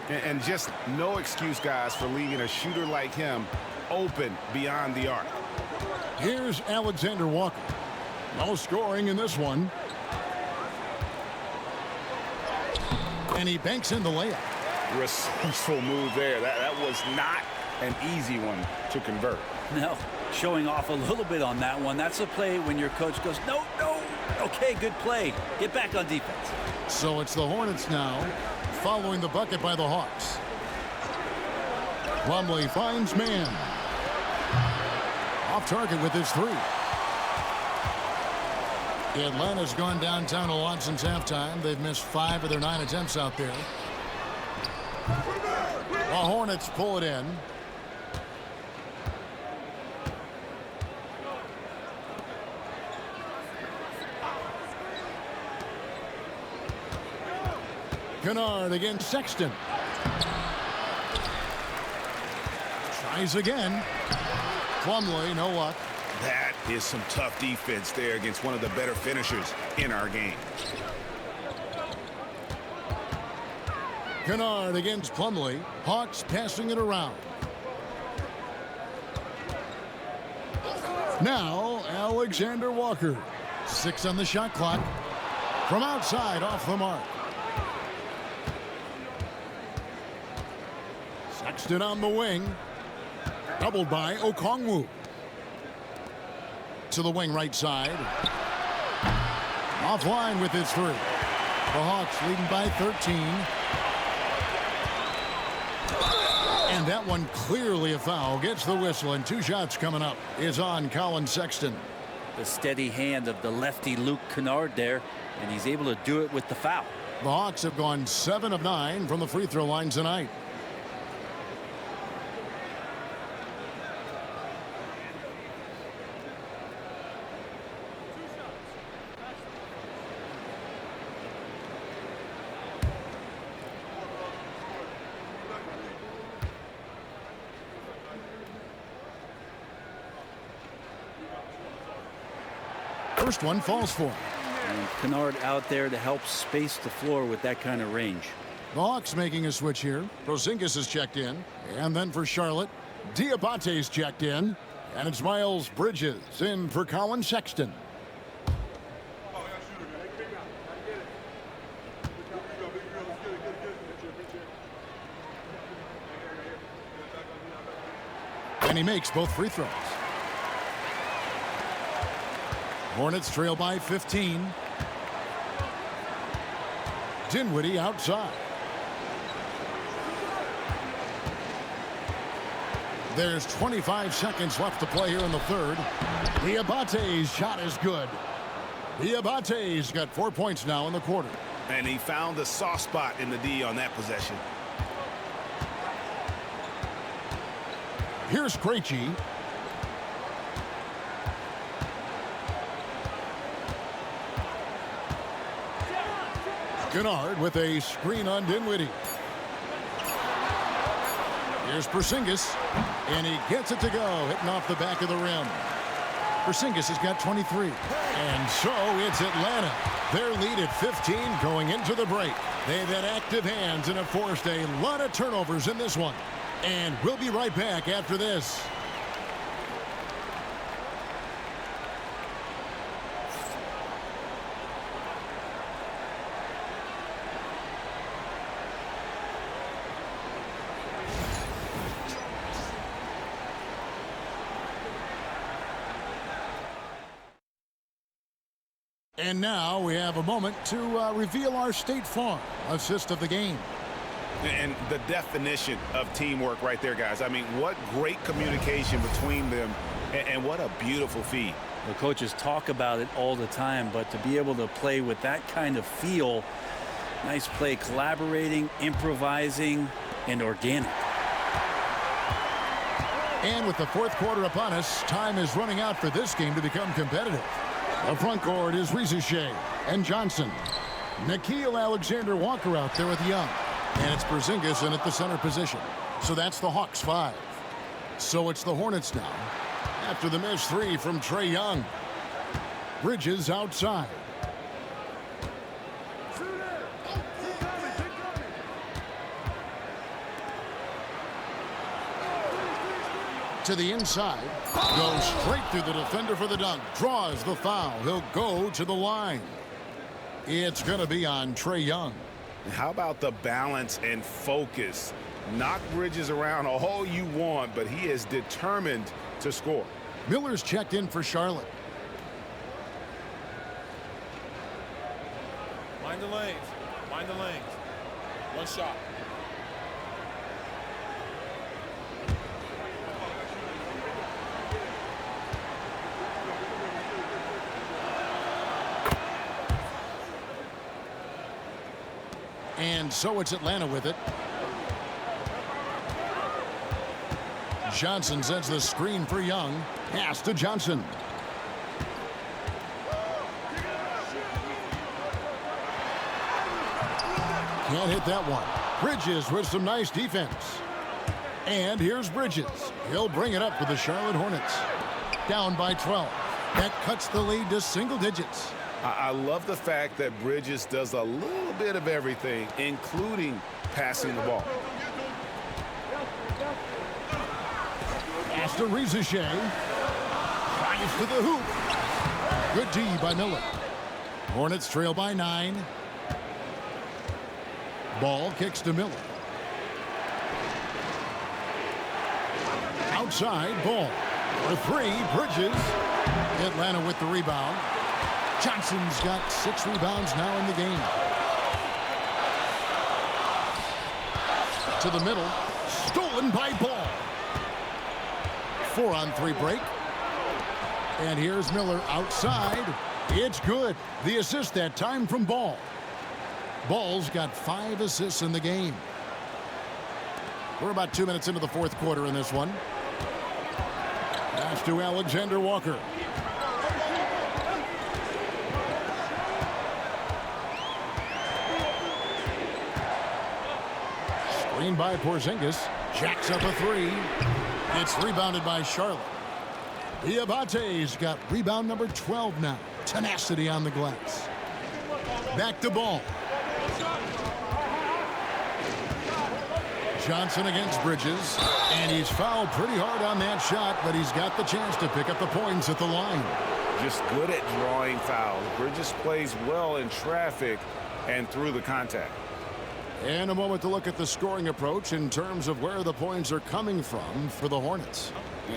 And just no excuse, guys, for leaving a shooter like him open beyond the arc. Here's Alexander Walker. No scoring in this one. And he banks in the layup. Resourceful move there. That was not an easy one to convert. No, showing off a little bit on that one. That's a play when your coach goes, no, no. Okay, good play. Get back on defense. So it's the Hornets now, following the bucket by the Hawks. Plumlee finds man. Off target with his three. Atlanta's gone downtown a lot since halftime. They've missed 5 of their 9 attempts out there. The Hornets pull it in. Kennard against Sexton. Tries again. Plumlee, no luck. That is some tough defense there against one of the better finishers in our game. Kennard against Plumlee. Hawks passing it around. Now, Alexander Walker. 6 on the shot clock. From outside, off the mark. Sexton on the wing. Doubled by Okongwu. To the wing right side. Offline with his 3. The Hawks leading by 13. And that one clearly a foul. Gets the whistle, and 2 shots coming up is on Colin Sexton. The steady hand of the lefty Luke Kennard there, and he's able to do it with the foul. The Hawks have gone 7 of 9 from the free throw line tonight. First one falls for him. And Kennard out there to help space the floor with that kind of range. The Hawks making a switch here. PORZINGIS is checked in. And then for Charlotte, Diabate's checked in. And it's Miles Bridges in for Colin Sexton. And he makes both free throws. Hornets trail by 15. Dinwiddie outside. There's 25 seconds left to play here in the third. Diabate's shot is good. Diabate's got 4 points now in the quarter. And he found the soft spot in the D on that possession. Here's Krejci. Kennard with a screen on Dinwiddie. Here's PORZINGIS, and he gets it to go, hitting off the back of the rim. PORZINGIS has got 23. And so it's Atlanta. Their lead at 15 going into the break. They've had active hands and have forced a lot of turnovers in this one. And we'll be right back after this. And now we have a moment to reveal our State Farm assist of the game. And the definition of teamwork right there, guys. I mean, what great communication between them, and what a beautiful feed. The coaches talk about it all the time, but to be able to play with that kind of feel, nice play, collaborating, improvising, and organic. And with the fourth quarter upon us, time is running out for this game to become competitive. The front court is Shai and Johnson. Nikhil Alexander-Walker out there with Young. And it's Porzingis in at the center position. So that's the Hawks 5. So it's the Hornets now. After the missed three from Trae Young. Bridges outside. To the inside. Goes straight through the defender for the dunk. Draws the foul. He'll go to the line. It's going to be on Trae Young. How about the balance and focus? Knock Bridges around all you want, but he is determined to score. Miller's checked in for Charlotte. Mind the lanes. Mind the lanes. One shot. And so it's Atlanta with it. Johnson sends the screen for Young. Pass to Johnson. Can't hit that one. Bridges with some nice defense. And here's Bridges. He'll bring it up for the Charlotte Hornets. Down by 12. That cuts the lead to single digits. I love the fact that Bridges does a little bit of everything, including passing the ball. Pass to Shai. Drives to the hoop. Good D by Miller. Hornets trail by 9. Ball kicks to Miller. Outside, Ball. For 3, Bridges. Atlanta with the rebound. Johnson's got 6 rebounds now in the game. To the middle. Stolen by Ball. 4-on-3 break. And here's Miller outside. It's good. The assist that time from Ball. Ball's got 5 assists in the game. We're about 2 minutes into the fourth quarter in this one. Pass to Alexander-Walker. Screen by Porzingis. Jacks up a 3. It's rebounded by Charlotte. Diabate's got rebound number 12 now. Tenacity on the glass. Back to Ball. Johnson against Bridges. And he's fouled pretty hard on that shot, but he's got the chance to pick up the points at the line. Just good at drawing fouls. Bridges plays well in traffic and through the contact. And a moment to look at the scoring approach in terms of where the points are coming from for the Hornets.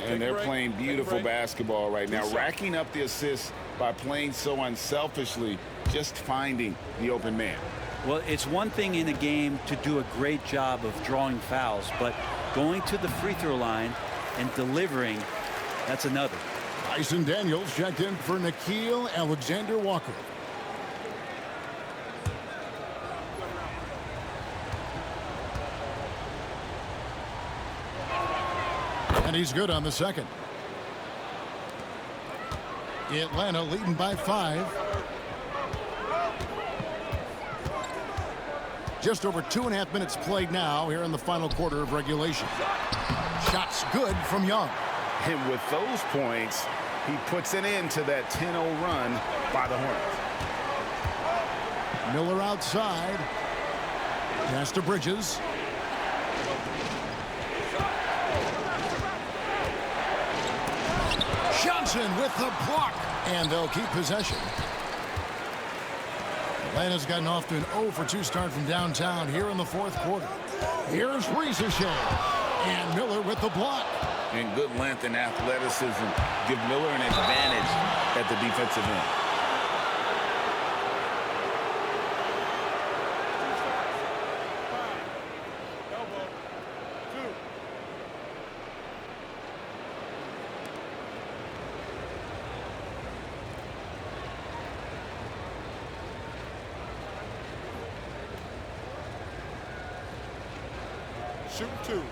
And they're playing beautiful basketball right now, racking up the assists by playing so unselfishly, just finding the open man. Well, it's one thing in a game to do a great job of drawing fouls, but going to the free throw line and delivering, that's another. Tyson Daniels checked in for Nikhil Alexander-Walker. And he's good on the second. Atlanta leading by 5. Just over 2.5 minutes played now here in the final quarter of regulation. Shots good from Young. And with those points, he puts an end to that 10-0 run by the Hornets. Miller outside. Pass to Bridges. Johnson with the block. And they'll keep possession. Atlanta's gotten off to an 0-for-2 start from downtown here in the fourth quarter. Here's Shai. And Miller with the block. And good length and athleticism give Miller an advantage at the defensive end. Shoot 2.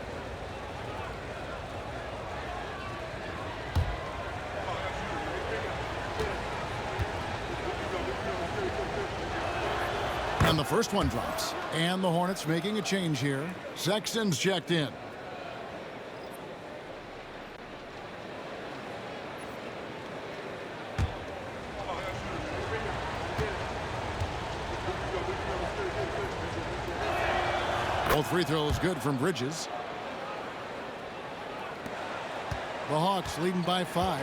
And the first one drops. And the Hornets making a change here. Sexton's checked in. Both free throws good from Bridges. The Hawks leading by 5.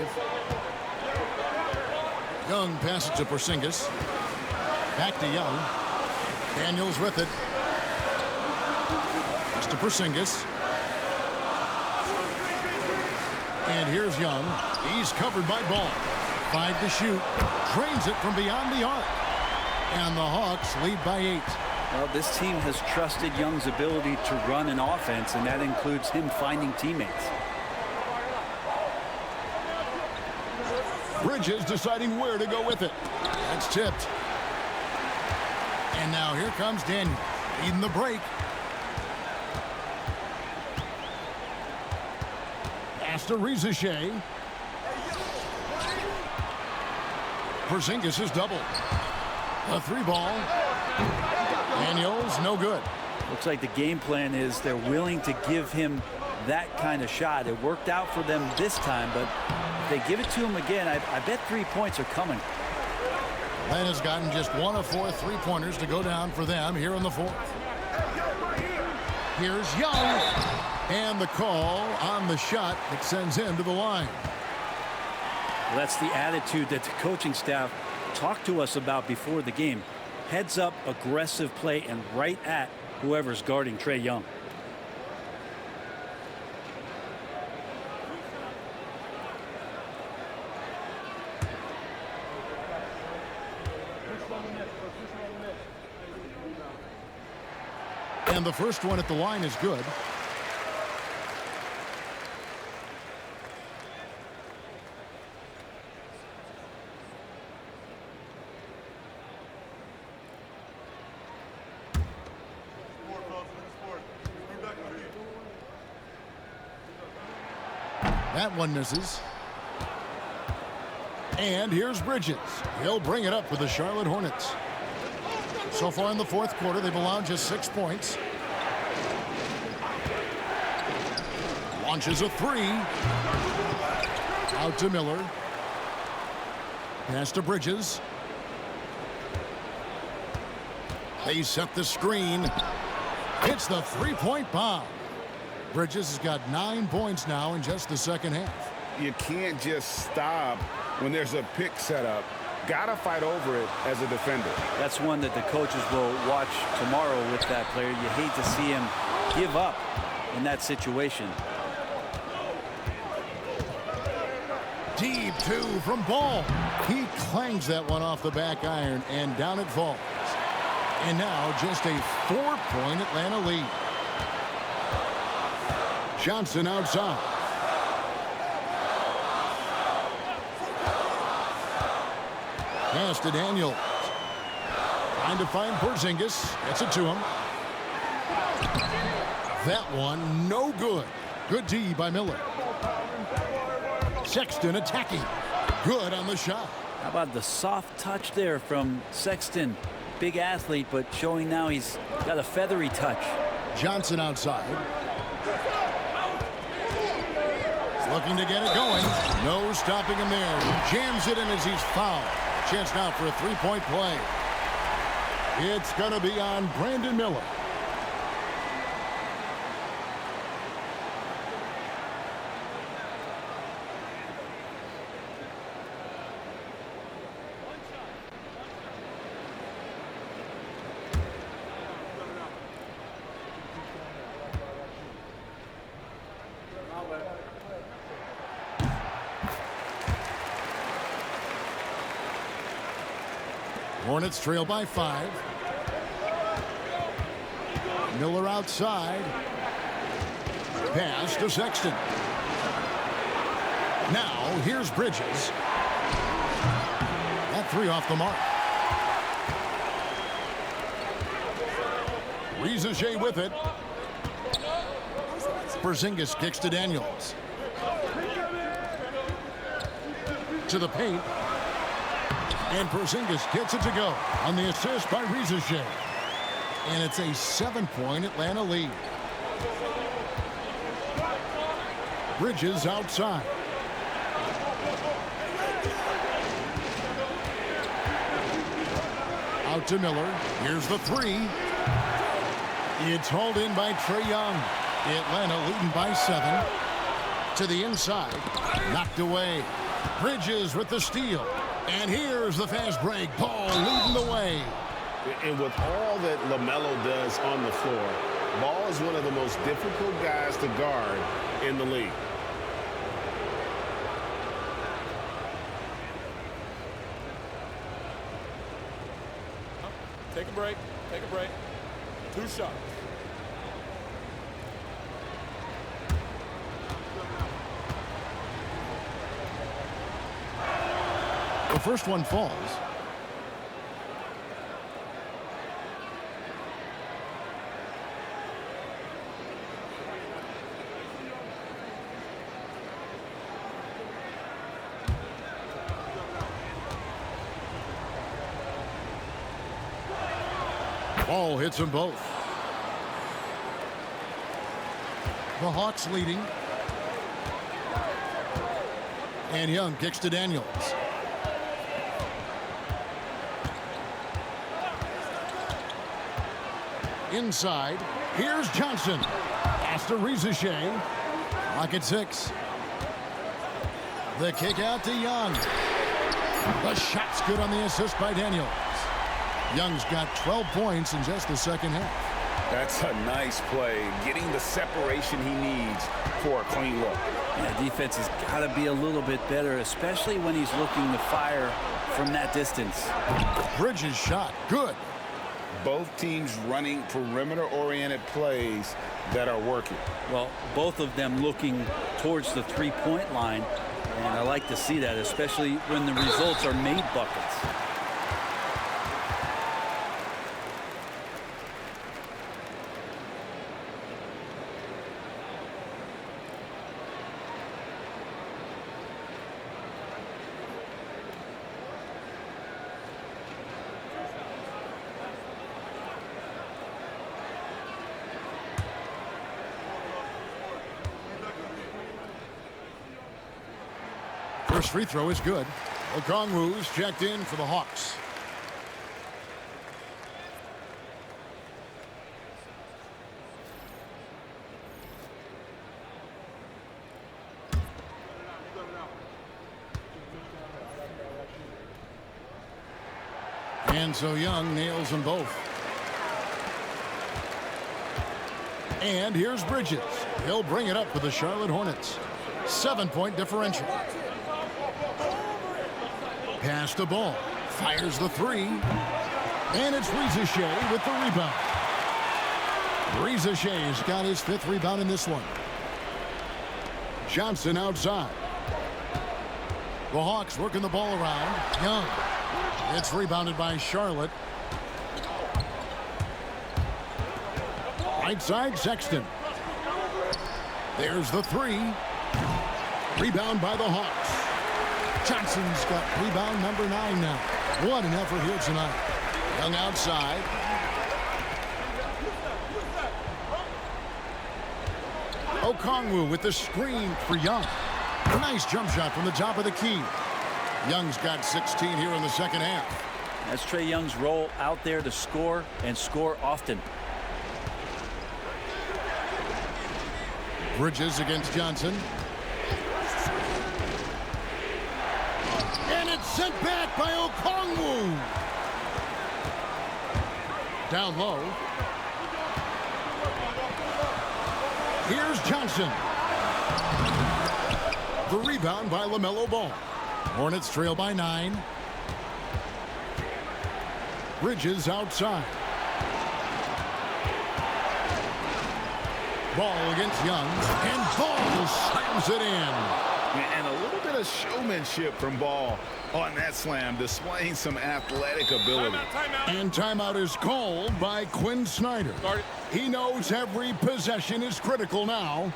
Young passes to Porzingis. Back to Young. Daniels with it. It's to Porzingis. And here's Young. He's covered by Ball. 5 to shoot. Drains it from beyond the arc. And the Hawks lead by 8. Well, this team has trusted Young's ability to run an offense, and that includes him finding teammates. Bridges deciding where to go with it. That's tipped. And now here comes Daniel, leading the break. Pass to Shai. Porzingis is doubled. A 3-ball. Daniels, no good. Looks like the game plan is they're willing to give him that kind of shot. It worked out for them this time, but if they give it to him again, I bet 3 points are coming. Len has gotten just 1 of 4 3-pointers to go down for them here in the 4th. Here's Young. And the call on the shot that sends him to the line. Well, that's the attitude that the coaching staff talked to us about before the game. Heads up, aggressive play, and right at whoever's guarding Trae Young. And the first one at the line is good. That one misses. And here's Bridges. He'll bring it up for the Charlotte Hornets. So far in the 4th quarter, they've allowed just 6 points. Launches a 3. Out to Miller. Pass to Bridges. They set the screen. Hits the 3-point bomb. Bridges has got 9 points now in just the second half. You can't just stop when there's a pick set up. Gotta fight over it as a defender. That's one that the coaches will watch tomorrow with that player. You hate to see him give up in that situation. Deep 2 from Ball. He clangs that one off the back iron, and down it falls. And now just a 4-point Atlanta lead. Johnson outside. Pass to Daniels. Trying to find Porzingis. Gets it to him. That one no good. Good D by Miller. Sexton attacking. Good on the shot. How about the soft touch there from Sexton? Big athlete, but showing now he's got a feathery touch. Johnson outside. Looking to get it going. No stopping him there. Jams it in as he's fouled. Chance now for a 3-point play. It's going to be on Brandon Miller. Hornets trail by 5. Miller outside. Pass to Sexton. Now here's Bridges. That 3 off the mark. Shai with it. Porzingis kicks to Daniels. To the paint. And Porzingis gets it to go on the assist by Shai. And it's a 7-point Atlanta lead. Bridges outside. Out to Miller. Here's the three. It's hauled in by Trae Young. Atlanta leading by 7. To the inside. Knocked away. Bridges with the steal. And here's the fast break. Ball leading the way. And with all that LaMelo does on the floor, Ball is one of the most difficult guys to guard in the league. Take a break. Take a break. 2 shots. The first one falls. Ball hits them both. The Hawks leading. And Young kicks to Daniels. Inside. Here's Johnson. Pass to Shai. Lock at 6. The kick out to Young. The shot's good on the assist by Daniels. Young's got 12 points in just the second half. That's a nice play, getting the separation he needs for a clean look. Yeah, defense has got to be a little bit better, especially when he's looking to fire from that distance. Bridges shot. Good. Both teams running perimeter-oriented plays that are working. Well, both of them looking towards the three-point line, and I like to see that, especially when the results are made buckets. First free throw is good. Okongwu's checked in for the Hawks. And so Young nails them both. And here's Bridges. He'll bring it up for the Charlotte Hornets. 7-point differential. Pass the ball. Fires the three. And it's Shai with the rebound. Shai's got his 5th rebound in this one. Johnson outside. The Hawks working the ball around. Young. It's rebounded by Charlotte. Right side, Sexton. There's the three. Rebound by the Hawks. Johnson's got rebound number 9 now. What an effort here tonight. Young outside. Okongwu with the screen for Young. A nice jump shot from the top of the key. Young's got 16 here in the second half. That's Trae Young's role out there to score and score often. Bridges against Johnson. And it's sent back by Okongwu. Down low. Here's Johnson. The rebound by LaMelo Ball. Hornets trail by 9. Bridges outside. Ball against Young. And Ball slams it in. And a little bit of showmanship from Ball on that slam, displaying some athletic ability. And timeout is called by Quinn Snyder. He knows every possession is critical now.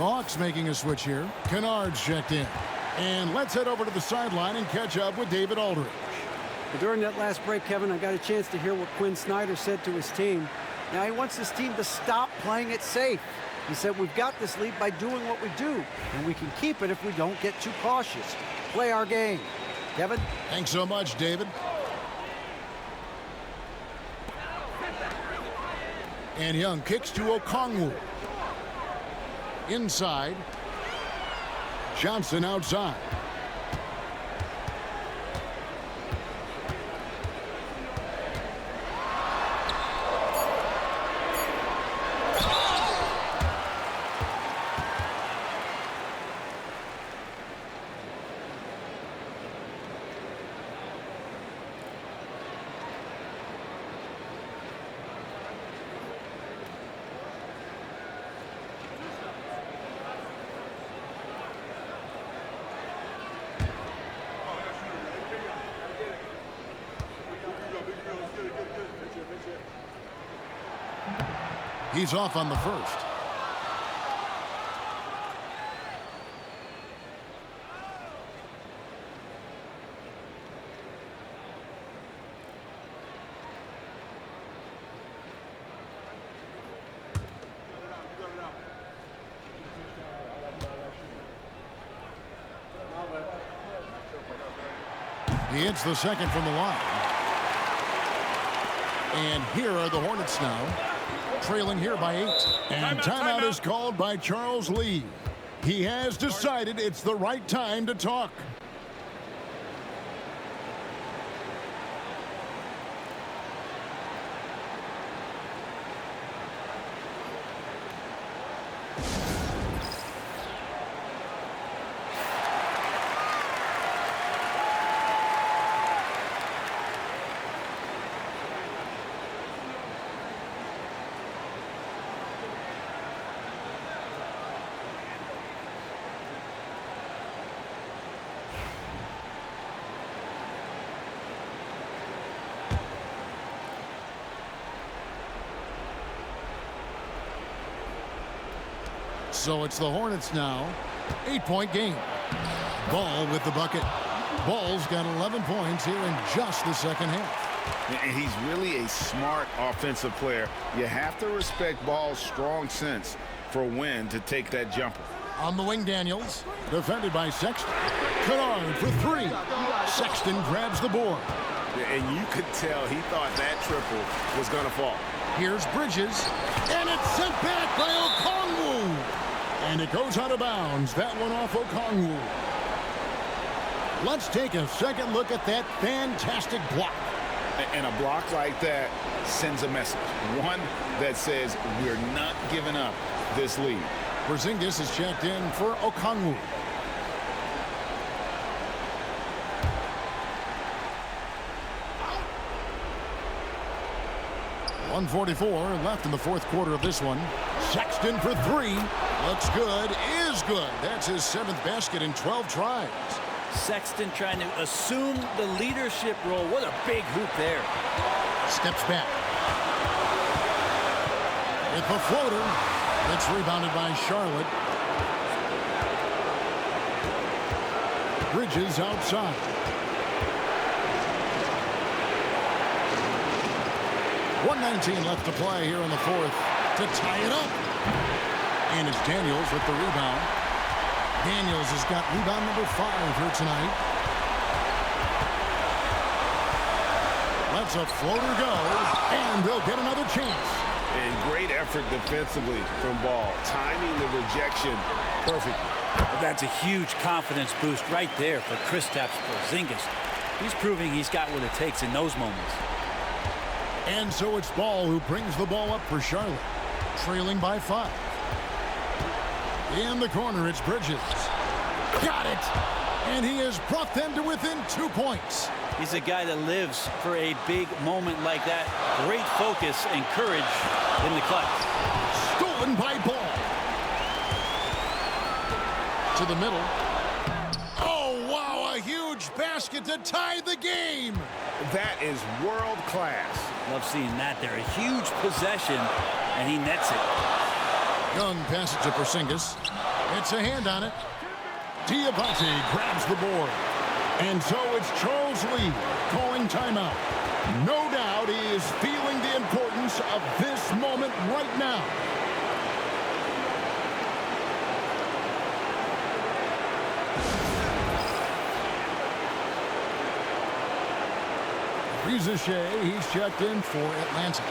Hawks making a switch here. Kennard's checked in. And let's head over to the sideline and catch up with David Aldridge. During that last break, Kevin, I got a chance to hear what Quinn Snyder said to his team. Now, he wants his team to stop playing it safe. He said, we've got this lead by doing what we do, and we can keep it if we don't get too cautious. Play our game. Kevin? Thanks so much, David. And Young kicks to Okongwu. Inside. Johnson outside. He's off on the first. He hits the second from the line. And here are the Hornets now, trailing here by 8. And timeout is called by Charles Lee. He has decided it's the right time to talk. So it's the Hornets now. 8-point game. Ball with the bucket. Ball's got 11 points here in just the second half. And he's really a smart offensive player. You have to respect Ball's strong sense for when to take that jumper. On the wing, Daniels. Defended by Sexton. Kennard for 3. Sexton grabs the board. And you could tell he thought that triple was going to fall. Here's Bridges. And it's sent back by Okongwu. And it goes out of bounds. That one off Okongwu. Let's take a second look at that fantastic block. And a block like that sends a message. One that says we're not giving up this lead. PORZINGIS is checked in for Okongwu. .144 left in the fourth quarter of this one. Sexton for 3. Looks good, is good. That's his 7th basket in 12 tries. Sexton trying to assume the leadership role. What a big hoop there. Steps back. With the floater. It's rebounded by Charlotte. Bridges outside. .119 left to play here in the fourth to tie it up. And it's Daniels with the rebound. Daniels has got rebound number 5 here tonight. Lets a floater go, and they'll get another chance. And great effort defensively from Ball, timing the rejection perfectly. That's a huge confidence boost right there for Kristaps Porzingis. He's proving he's got what it takes in those moments. And so it's Ball who brings the ball up for Charlotte, trailing by 5. In the corner, it's Bridges. Got it! And he has brought them to within 2 points. He's a guy that lives for a big moment like that. Great focus and courage in the clutch. Stolen by Ball. To the middle. Oh, wow, a huge basket to tie the game. That is world class. Love seeing that there. A huge possession, and he nets it. Young passes to PORZINGIS. It's a hand on it. Diabate grabs the board. And so it's Charles Lee calling timeout. No doubt he is feeling the importance of this moment right now. Shai, he's checked in for Atlanta.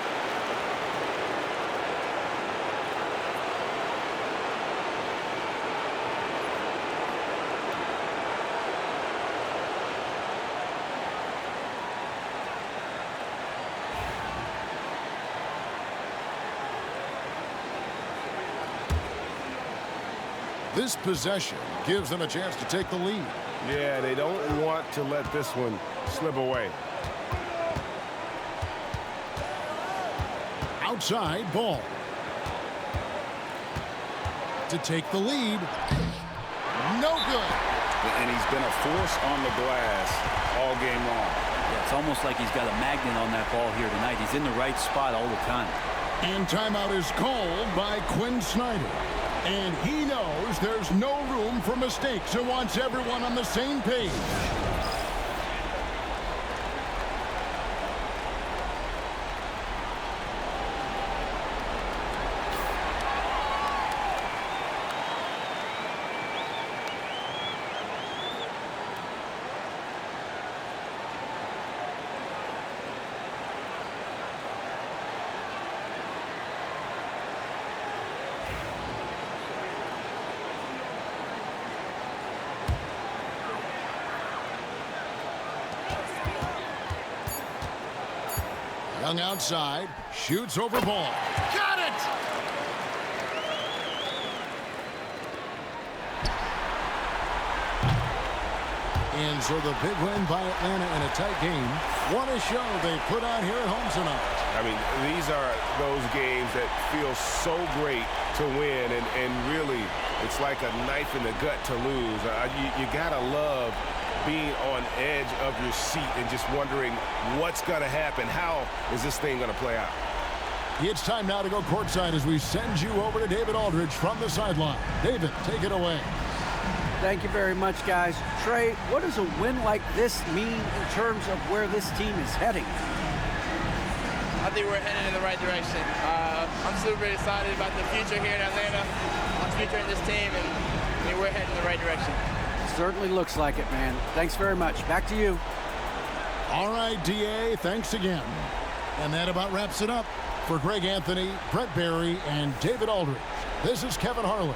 This possession gives them a chance to take the lead. Yeah, they don't want to let this one slip away. Outside ball. To take the lead. No good. And he's been a force on the glass all game long. Yeah, it's almost like he's got a magnet on that ball here tonight. He's in the right spot all the time. And timeout is called by Quinn Snyder. And he knows there's no room for mistakes and wants everyone on the same page. Young outside, shoots over ball. Got it! And so the big win by Atlanta in a tight game. What a show they put on here at home tonight. I mean, these are those games that feel so great to win, and really, it's like a knife in the gut to lose. You gotta love being on edge of your seat and just wondering what's going to happen. How is this thing going to play out? It's time now to go courtside as we send you over to David Aldridge from the sideline. David, take it away. Thank you very much, guys. Trey, what does a win like this mean in terms of where this team is heading? I think we're heading in the right direction. I'm super excited about the future here in Atlanta, the future in this team, and I mean, we're heading in the right direction. Certainly looks like it, man. Thanks very much. Back to you. All right, DA, thanks again. And that about wraps it up. For Greg Anthony, Brett Barry, and David Aldridge, this is Kevin Harlan.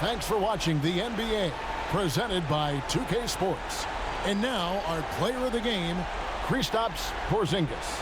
Thanks for watching the NBA, presented by 2K Sports. And now, our player of the game, Kristaps Porzingis.